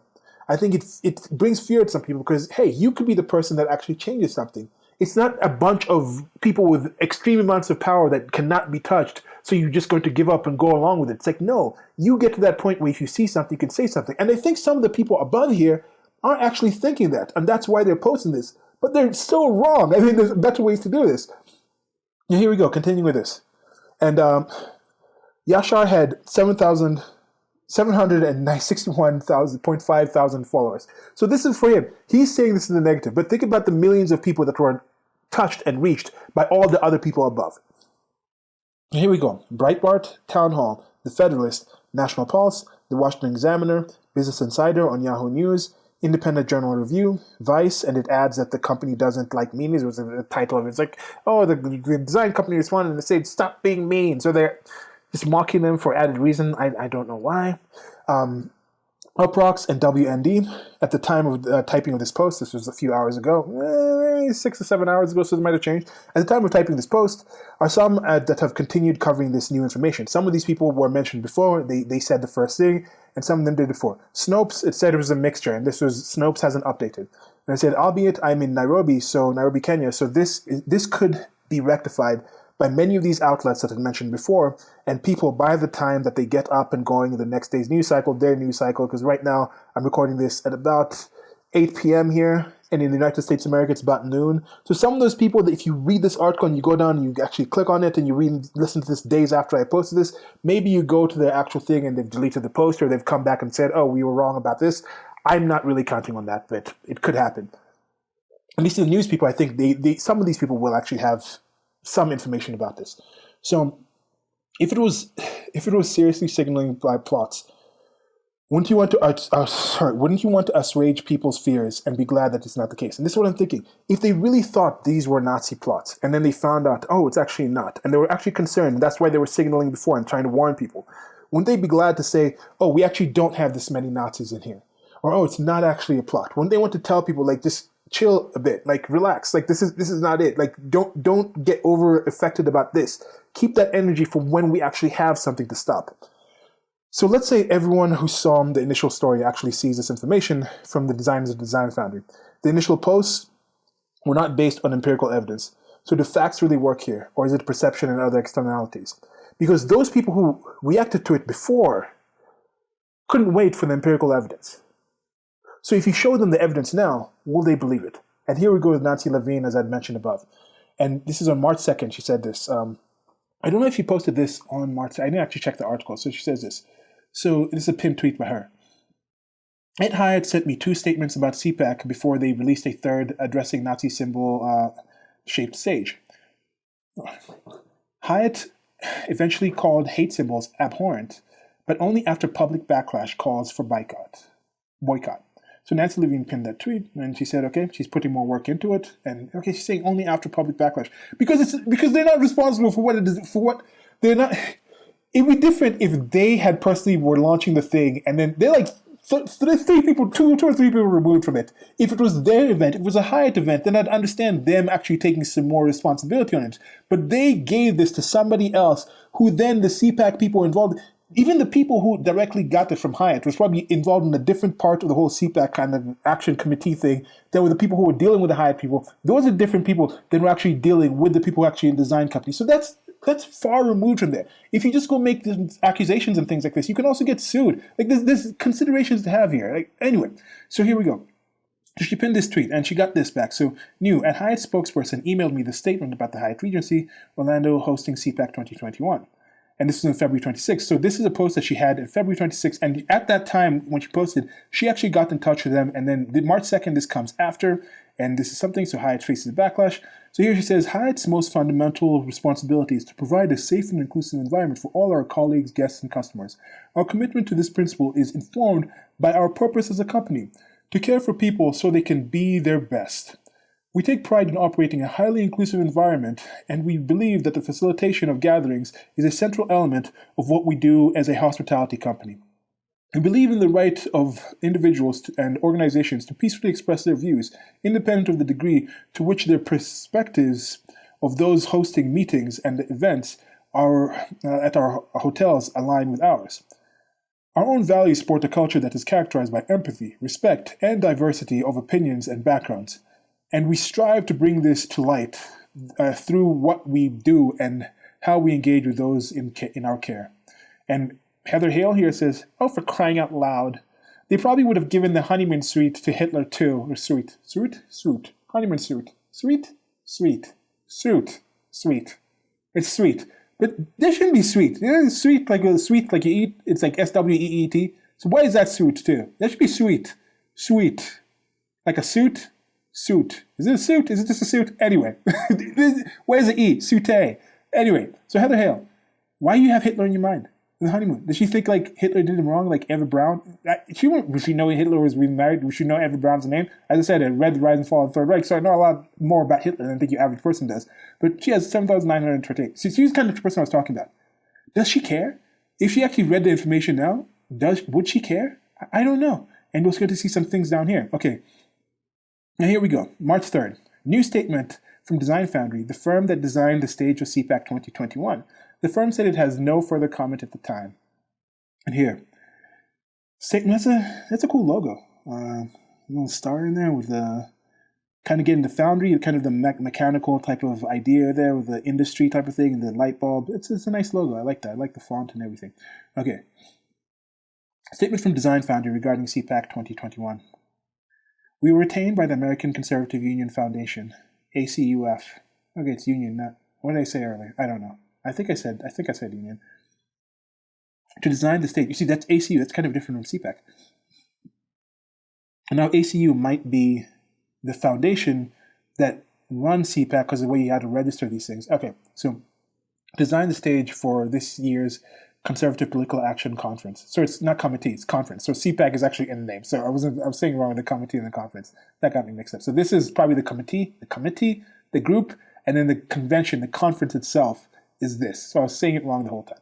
I think it brings fear to some people because, hey, you could be the person that actually changes something. It's not a bunch of people with extreme amounts of power that cannot be touched, so you're just going to give up and go along with it. It's like, no, you get to that point where if you see something, you can say something. And I think some of the people above here aren't actually thinking that, and that's why they're posting this. But they're so wrong. I mean, there's better ways to do this. And here we go, continuing with this. And Yashar had 761.5 thousand followers. So this is for him. He's saying this in the negative, but think about the millions of people that were touched and reached by all the other people above. And here we go. Breitbart, Town Hall, The Federalist, National Pulse, The Washington Examiner, Business Insider on Yahoo News, Independent Journal Review, Vice, and it adds that the company doesn't like meanies. It was the title of it. It's like, oh, the design company responded and they said, stop being mean. So they're just mocking them for added reason. I don't know why. Uproxx and WND, at the time of typing of this post, this was a few hours ago, 6 or 7 hours ago, so it might have changed. At the time of typing this post, are some that have continued covering this new information. Some of these people were mentioned before. They said the first thing, and some of them did before. Snopes, it said it was a mixture, and Snopes hasn't updated. And I said, albeit I'm in Nairobi, Kenya, so this could be rectified by many of these outlets that I mentioned before, and people, by the time that they get up and going in the next day's news cycle, their news cycle, because right now I'm recording this at about 8 p.m. here, and in the United States of America it's about noon. So some of those people, that if you read this article and you go down and you actually click on it and you listen to this days after I posted this, maybe you go to the actual thing and they've deleted the post or they've come back and said, oh, we were wrong about this. I'm not really counting on that, but it could happen. At least the news people, I think some of these people will actually have some information about this. So if it was seriously signaling by plots, wouldn't you want to assuage people's fears and be glad that it's not the case? And this is what I'm thinking. If they really thought these were Nazi plots and then they found out, oh, it's actually not, and they were actually concerned, and that's why they were signaling before and trying to warn people, wouldn't they be glad to say, oh, we actually don't have this many Nazis in here? Or, oh, it's not actually a plot? Wouldn't they want to tell people, like, just chill a bit, like relax, like this is not it, like don't get over affected about this. Keep that energy for when we actually have something to stop. So let's say everyone who saw the initial story actually sees this information from the designers of the Design Foundry. The initial posts were not based on empirical evidence. So do facts really work here, or is it perception and other externalities? Because those people who reacted to it before couldn't wait for the empirical evidence. So if you show them the evidence now, will they believe it? And here we go with Nancy Levine, as I'd mentioned above. And this is on March 2nd, she said this. I don't know if she posted this on March. I didn't actually check the article. So she says this. So this is a pinned tweet by her. Ed Hyatt sent me 2 statements about CPAC before they released a third addressing Nazi symbol-shaped stage. Hyatt eventually called hate symbols abhorrent, but only after public backlash calls for boycott. So Nancy Levine pinned that tweet, and she said, okay, she's putting more work into it, and okay, she's saying only after public backlash because they're not responsible for what it is, for what they're not. It'd be different if they had personally were launching the thing, and then they're like, so there's two or three people removed from it. If it was their event, if it was a Hyatt event, then I'd understand them actually taking some more responsibility on it. But they gave this to somebody else, who then the CPAC people involved, even the people who directly got it from Hyatt, was probably involved in a different part of the whole CPAC kind of action committee thing. There were the people who were dealing with the Hyatt people. Those are different people than were actually dealing with the people who actually in design companies. So that's far removed from there. If you just go make these accusations and things like this, you can also get sued. Like there's considerations to have here. Like anyway, so here we go. So she pinned this tweet and she got this back. So new at Hyatt spokesperson emailed me the statement about the Hyatt Regency Orlando hosting CPAC 2021. And this was on February 26th. So this is a post that she had in February 26th. And at that time, when she posted, she actually got in touch with them. And then March 2nd, this comes after. And this is something, so Hyatt faces a backlash. So here she says, Hyatt's most fundamental responsibility is to provide a safe and inclusive environment for all our colleagues, guests, and customers. Our commitment to this principle is informed by our purpose as a company, to care for people so they can be their best. We take pride in operating a highly inclusive environment, and we believe that the facilitation of gatherings is a central element of what we do as a hospitality company. We believe in the right of individuals and organizations to peacefully express their views, independent of the degree to which their perspectives of those hosting meetings and events at our hotels align with ours. Our own values support a culture that is characterized by empathy, respect, and diversity of opinions and backgrounds. And we strive to bring this to light through what we do and how we engage with those in our care. And Heather Hale here says, oh, for crying out loud. They probably would have given the honeymoon suite to Hitler too. Or suite. Honeymoon suite. Sweet. It's sweet. But there shouldn't be sweet. It's sweet like a sweet like you eat. It's like SWEET. So why is that suit too? That should be sweet. Sweet. Like a suit. Suit. Is it a suit? Is it just a suit? Anyway. Where's the E? Suite. Anyway, so Heather Hale, why do you have Hitler in your mind? The honeymoon. Did she think like Hitler did him wrong, like Eva Braun? Would she know Hitler was being married? Would she know Eva Braun's name? As I said, I read The Rise and Fall of the Third Reich, so I know a lot more about Hitler than I think your average person does. But she has 7,928. So she's kind of the person I was talking about. Does she care? If she actually read the information now, would she care? I don't know. And we're going to see some things down here. Okay. Now here we go. March 3rd. New statement from Design Foundry, the firm that designed the stage for CPAC 2021. The firm said it has no further comment at the time. And here, statement, that's a cool logo. A little star in there with the kind of getting the foundry, kind of the mechanical type of idea there with the industry type of thing and the light bulb. It's a nice logo. I like that. I like the font and everything. Okay. Statement from Design Foundry regarding CPAC 2021. We were retained by the American Conservative Union Foundation, ACUF. Okay, it's union, not, what did I say earlier? I don't know. I think I said union. To design the stage. You see, that's ACU. That's kind of different from CPAC. And now ACU might be the foundation that runs CPAC because of the way you had to register these things. Okay, so design the stage for this year's Conservative Political Action Conference. So it's not committee, it's conference. So CPAC is actually in the name. So I was saying wrong with the committee and the conference. That got me mixed up. So this is probably the committee, the group, and then the convention, the conference itself is this. So I was saying it wrong the whole time.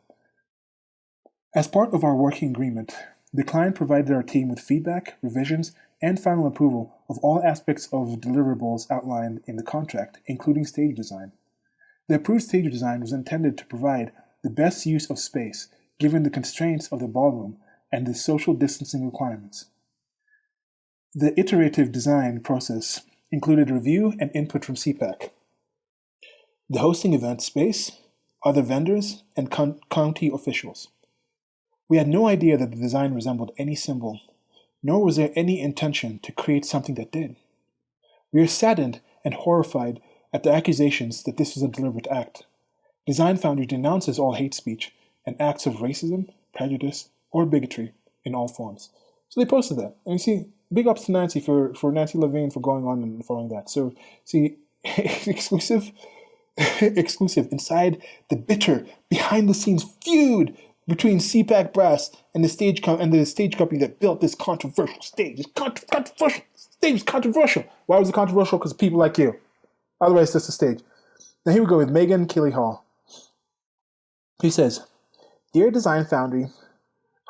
As part of our working agreement, the client provided our team with feedback, revisions, and final approval of all aspects of deliverables outlined in the contract, including stage design. The approved stage design was intended to provide the best use of space, given the constraints of the ballroom and the social distancing requirements. The iterative design process included review and input from CPAC, the hosting event space, other vendors, and county officials. We had no idea that the design resembled any symbol, nor was there any intention to create something that did. We are saddened and horrified at the accusations that this was a deliberate act. Design Foundry denounces all hate speech and acts of racism, prejudice, or bigotry in all forms. So they posted that. And you see, big ups to Nancy for Nancy Levine for going on and following that. So, see, exclusive inside the bitter, behind-the-scenes feud between CPAC brass and the stage company that built this controversial stage. This controversial stage was controversial. Why was it controversial? Because of people like you. Otherwise, it's just a stage. Now here we go with Megan Keeley Hall. He says, "Dear Design Foundry,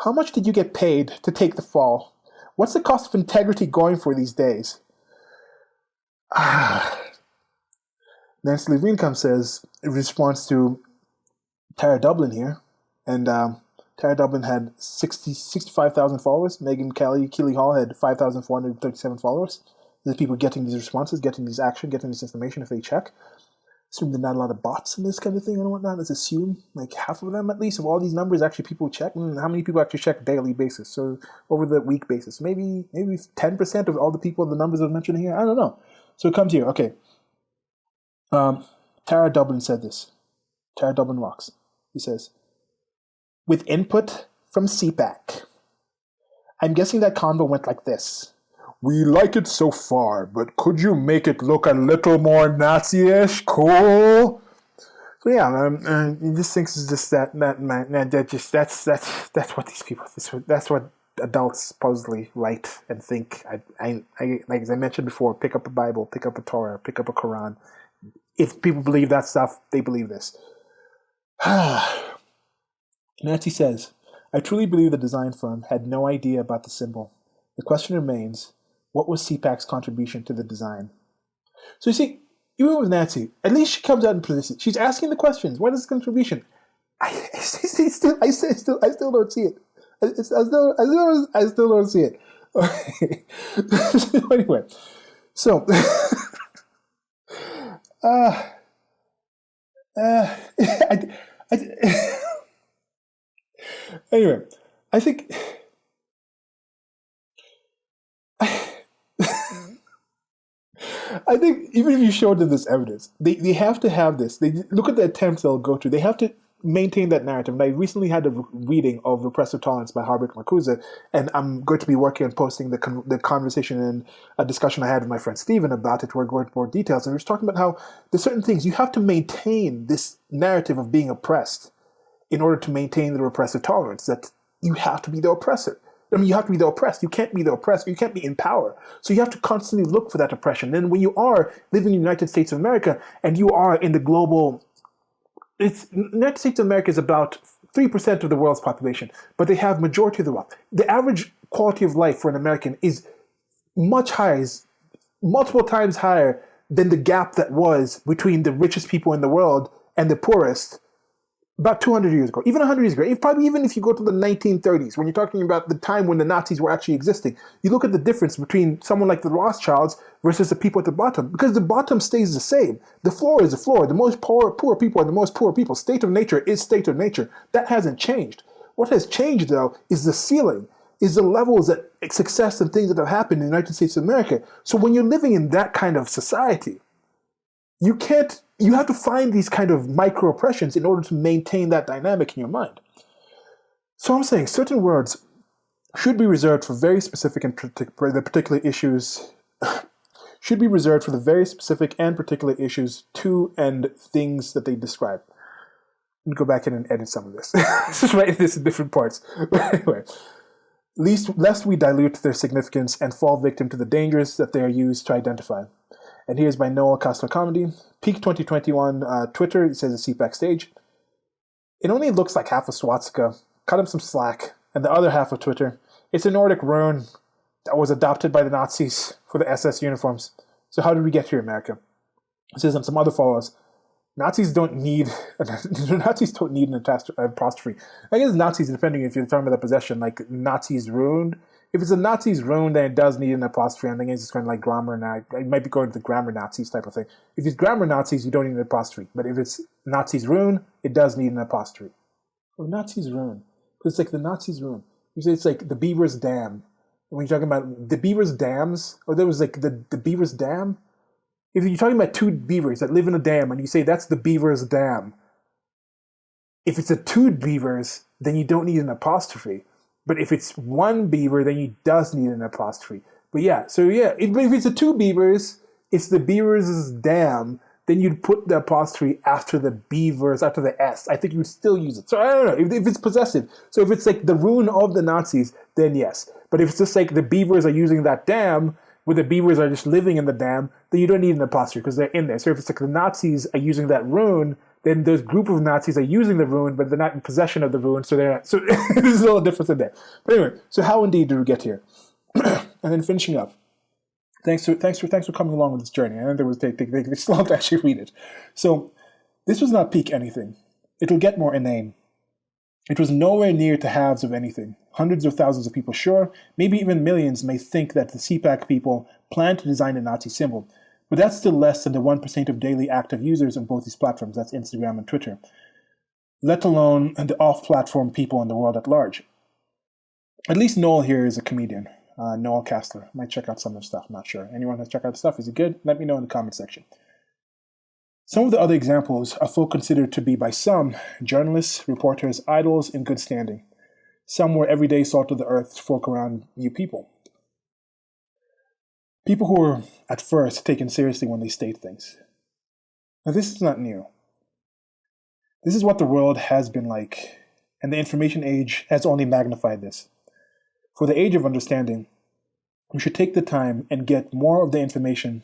how much did you get paid to take the fall? What's the cost of integrity going for these days?" Nancy Levine says, in response to Tara Dublin here, and Tara Dublin had 65,000 followers. Megan Keeley Hall had 5,437 followers. There's people getting these responses, getting these action, getting this information if they check. Assume there are not a lot of bots in this kind of thing and whatnot. Let's assume like half of them at least of all these numbers actually people check. How many people actually check daily basis? So over the week basis, maybe 10% of all the people, the numbers I've mentioned here. I don't know. So it comes here. Okay. Tara Dublin said this. Tara Dublin rocks. He says, "With input from CPAC. I'm guessing that convo went like this. We like it so far, but could you make it look a little more Nazi-ish? Cool." So yeah, he just thinks it's just that's what these people. That's what adults supposedly write and think. I like as I mentioned before. Pick up a Bible, pick up a Torah, pick up a Quran. If people believe that stuff, they believe this. Nancy says, "I truly believe the design firm had no idea about the symbol. The question remains, what was CPAC's contribution to the design?" So you see, even with Nancy, at least she comes out and presents it. She's asking the questions. What is the contribution? I still don't see it. I still don't see it. Okay. Anyway, so anyway, I think even if you showed them this evidence, they have to have this. They look at the attempts they'll go to. They have to maintain that narrative. And I recently had a reading of Repressive Tolerance by Herbert Marcuse, and I'm going to be working on posting the conversation and a discussion I had with my friend Stephen about it. We're going into more details. And we were talking about how there's certain things you have to maintain this narrative of being oppressed in order to maintain the repressive tolerance, that you have to be the oppressor. I mean, you have to be the oppressed. You can't be the oppressed. You can't be in power. So you have to constantly look for that oppression. And when you are living in the United States of America and you are in the global... The United States of America is about 3% of the world's population, but they have majority of the wealth. The average quality of life for an American is much higher, is multiple times higher than the gap that was between the richest people in the world and the poorest about 200 years ago, even 100 years ago. Probably even if you go to the 1930s, when you're talking about the time when the Nazis were actually existing, you look at the difference between someone like the Rothschilds versus the people at the bottom, because the bottom stays the same. The floor is the floor. The most poor people are the most poor people. State of nature is state of nature. That hasn't changed. What has changed, though, is the ceiling, is the levels of success and things that have happened in the United States of America. So when you're living in that kind of society, you have to find these kind of micro-oppressions in order to maintain that dynamic in your mind. So I'm saying certain words should be reserved for very specific and particular issues, should be reserved for the very specific and particular issues to and things that they describe. Let me go back in and edit some of this. Just write this in different parts. But anyway, lest we dilute their significance and fall victim to the dangers that they are used to identify. And here's by Noel Castro Comedy. Peak 2021 Twitter, it says a CPAC stage. It only looks like half a swastika. Cut him some slack. And the other half of Twitter, it's a Nordic rune that was adopted by the Nazis for the SS uniforms. So how did we get here, America? It says on some other follows, Nazis don't need an apostrophe. I guess Nazis, depending if you're talking about the possession, like Nazis ruined. If it's a Nazis ruined, then it does need an apostrophe. I think it's just kind of like grammar now. It might be going to the grammar Nazis type of thing. If it's grammar Nazis, you don't need an apostrophe. But if it's Nazis ruined, it does need an apostrophe. Oh, Nazis ruined. It's like the Nazis ruined. You say it's like the Beaver's Dam. When you're talking about the Beaver's Dams, or there was like the Beaver's Dam. If you're talking about two beavers that live in a dam and you say that's the Beaver's Dam, if it's a two beavers, then you don't need an apostrophe. But if it's one beaver, then you does need an apostrophe. But yeah, so yeah, if it's a two beavers, it's the Beaver's Dam, then you'd put the apostrophe after the B verse, after the S. I think you'd still use it. So I don't know, if it's possessive. So if it's like the ruin of the Nazis, then yes. But if it's just like the beavers are using that dam, where the beavers are just living in the dam, then you don't need an apostrophe because they're in there. So if it's like the Nazis are using that ruin, then those group of Nazis are using the ruin, but they're not in possession of the ruin, so they're not. So there's a little difference in there. But anyway, so how indeed did we get here? And then finishing up. Thanks for coming along with this journey. I know there was they still have to actually read it. So this was not peak anything. It'll get more inane. It was nowhere near to halves of anything. Hundreds of thousands of people, sure, maybe even millions may think that the CPAC people planned to design a Nazi symbol, but that's still less than the 1% of daily active users on both these platforms, that's Instagram and Twitter, let alone the off-platform people in the world at large. At least Noel here is a comedian. Noel Castler. Might check out some of the stuff, I'm not sure. Anyone has checked out the stuff? Is it good? Let me know in the comment section. Some of the other examples are folk considered to be by some journalists, reporters, idols in good standing. Some were everyday salt of the earth folk around you people. People who were at first taken seriously when they state things. Now this is not new. This is what the world has been like, and the information age has only magnified this. For the age of understanding, we should take the time and get more of the information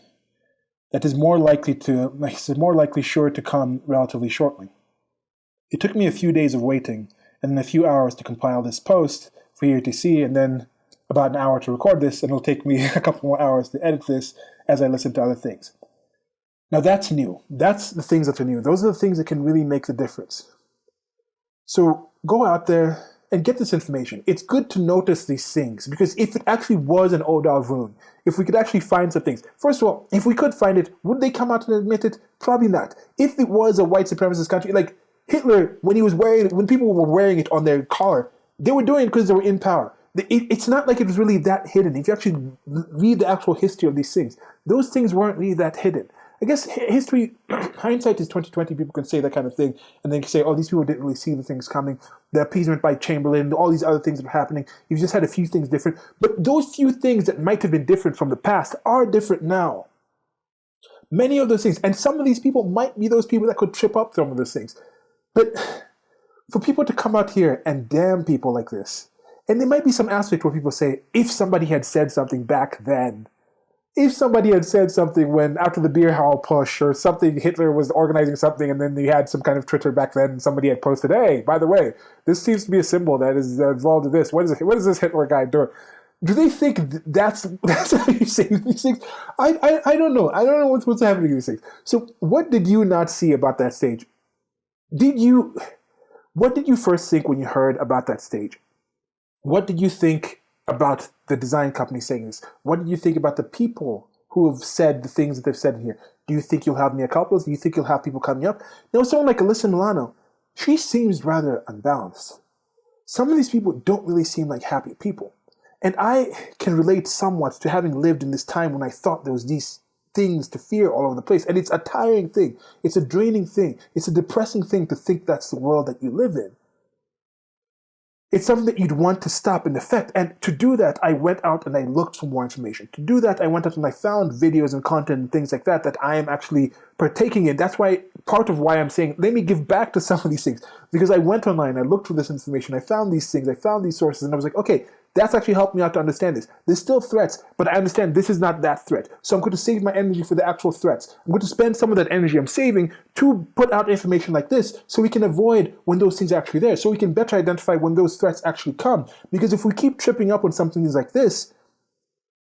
that is more likely sure to come relatively shortly. It took me a few days of waiting and then a few hours to compile this post for you to see, and then about an hour to record this, and it'll take me a couple more hours to edit this as I listen to other things. Now that's new. That's the things that are new. Those are the things that can really make the difference. So go out there and get this information. It's good to notice these things, because if it actually was an Odal rune, if we could actually find some things, first of all, if we could find it, would they come out and admit it? Probably not. If it was a white supremacist country, like Hitler, when people were wearing it on their collar, they were doing it because they were in power. It's not like it was really that hidden. If you actually read the actual history of these things, those things weren't really that hidden. I guess history, hindsight is 2020. People can say that kind of thing, and then say, "Oh, these people didn't really see the things coming." The appeasement by Chamberlain, all these other things that are happening. You've just had a few things different, but those few things that might have been different from the past are different now. Many of those things, and some of these people might be those people that could trip up some of those things. But for people to come out here and damn people like this, and there might be some aspect where people say, if somebody had said something back then. If somebody had said something when, after the beer hall push or something, Hitler was organizing something and then they had some kind of Twitter back then and somebody had posted, hey, by the way, this seems to be a symbol that is involved in this. What is this Hitler guy doing? Do they think that's how you say these things? I don't know. I don't know what's happening to these things. So what did you not see about that stage? What did you first think when you heard about that stage? What did you think about the design company saying this? What did you think about the people who have said the things that they've said in here? Do you think you'll have mea culpas? Do you think you'll have people coming up? Now, someone like Alyssa Milano, she seems rather unbalanced. Some of these people don't really seem like happy people. And I can relate somewhat to having lived in this time when I thought there was these things to fear all over the place. And it's a tiring thing. It's a draining thing. It's a depressing thing to think that's the world that you live in. It's something that you'd want to stop and affect. And to do that, I went out and I looked for more information. To do that, I went out and I found videos and content and things like that that I am actually partaking in. That's why, part of why I'm saying, let me give back to some of these things. Because I went online, I looked for this information, I found these things, I found these sources, and I was like, okay, that's actually helped me out to understand this. There's still threats, but I understand this is not that threat. So I'm going to save my energy for the actual threats. I'm going to spend some of that energy I'm saving to put out information like this so we can avoid when those things are actually there, so we can better identify when those threats actually come. Because if we keep tripping up on something like this,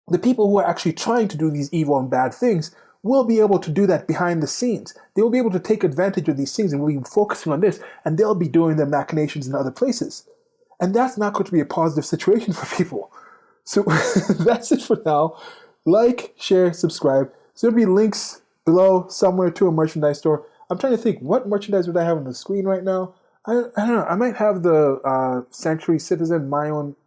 the people who are actually trying to do these evil and bad things will be able to do that behind the scenes. They will be able to take advantage of these things and we'll be focusing on this, and they'll be doing their machinations in other places. And that's not going to be a positive situation for people. So that's it for now. Like, share, subscribe. So there'll be links below somewhere to a merchandise store. I'm trying to think, what merchandise would I have on the screen right now? I don't know. I might have the Sanctuary Citizen, my own,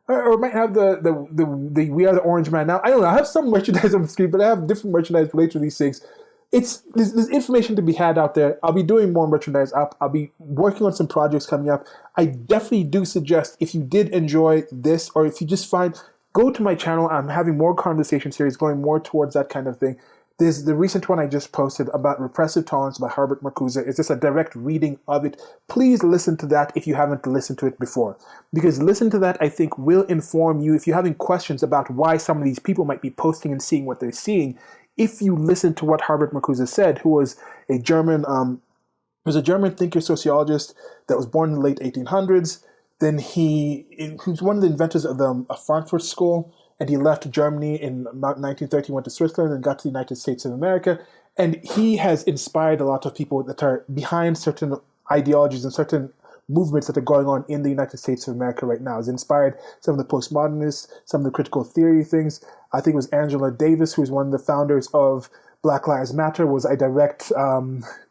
or I might have the We Are the Orange Man now. I don't know. I have some merchandise on the screen, but I have different merchandise related to these things. There's information to be had out there. I'll be doing more merchandise up. I'll be working on some projects coming up. I definitely do suggest, if you did enjoy this, or if you just go to my channel. I'm having more conversation series going more towards that kind of thing. There's the recent one I just posted about repressive tolerance by Herbert Marcuse. It's just a direct reading of it. Please listen to that if you haven't listened to it before. Because listen to that, I think, will inform you if you're having questions about why some of these people might be posting and seeing what they're seeing. If you listen to what Herbert Marcuse said, who was a German thinker sociologist that was born in the late 1800s. Then he was one of the inventors of the Frankfurt School, and he left Germany in about 1930, went to Switzerland, and got to the United States of America. And he has inspired a lot of people that are behind certain ideologies and certain movements that are going on in the United States of America right now. He's inspired some of the postmodernists, some of the critical theory things. I think it was Angela Davis, who was one of the founders of Black Lives Matter, was a direct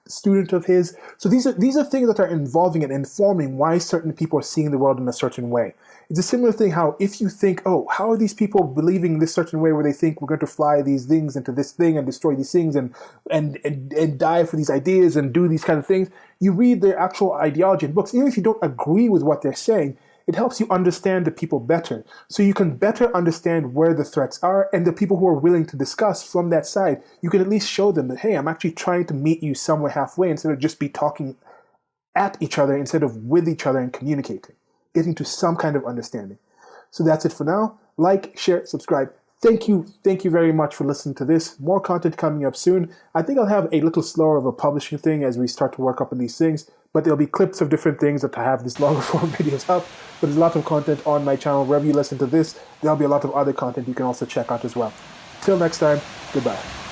student of his. So these are things that are involving and informing why certain people are seeing the world in a certain way. It's a similar thing how if you think, oh, how are these people believing this certain way where they think we're going to fly these things into this thing and destroy these things and die for these ideas and do these kind of things, you read their actual ideology in books. Even if you don't agree with what they're saying, it helps you understand the people better. So you can better understand where the threats are, and the people who are willing to discuss from that side, you can at least show them that, hey, I'm actually trying to meet you somewhere halfway instead of just be talking at each other instead of with each other and communicating, getting to some kind of understanding. So that's it for now. Like, share, subscribe. Thank you very much for listening to this. More content coming up soon. I think I'll have a little slower of a publishing thing as we start to work up on these things, but there'll be clips of different things that I have these longer form videos up. But there's a lot of content on my channel. Wherever you listen to this, there'll be a lot of other content you can also check out as well. Till next time, goodbye.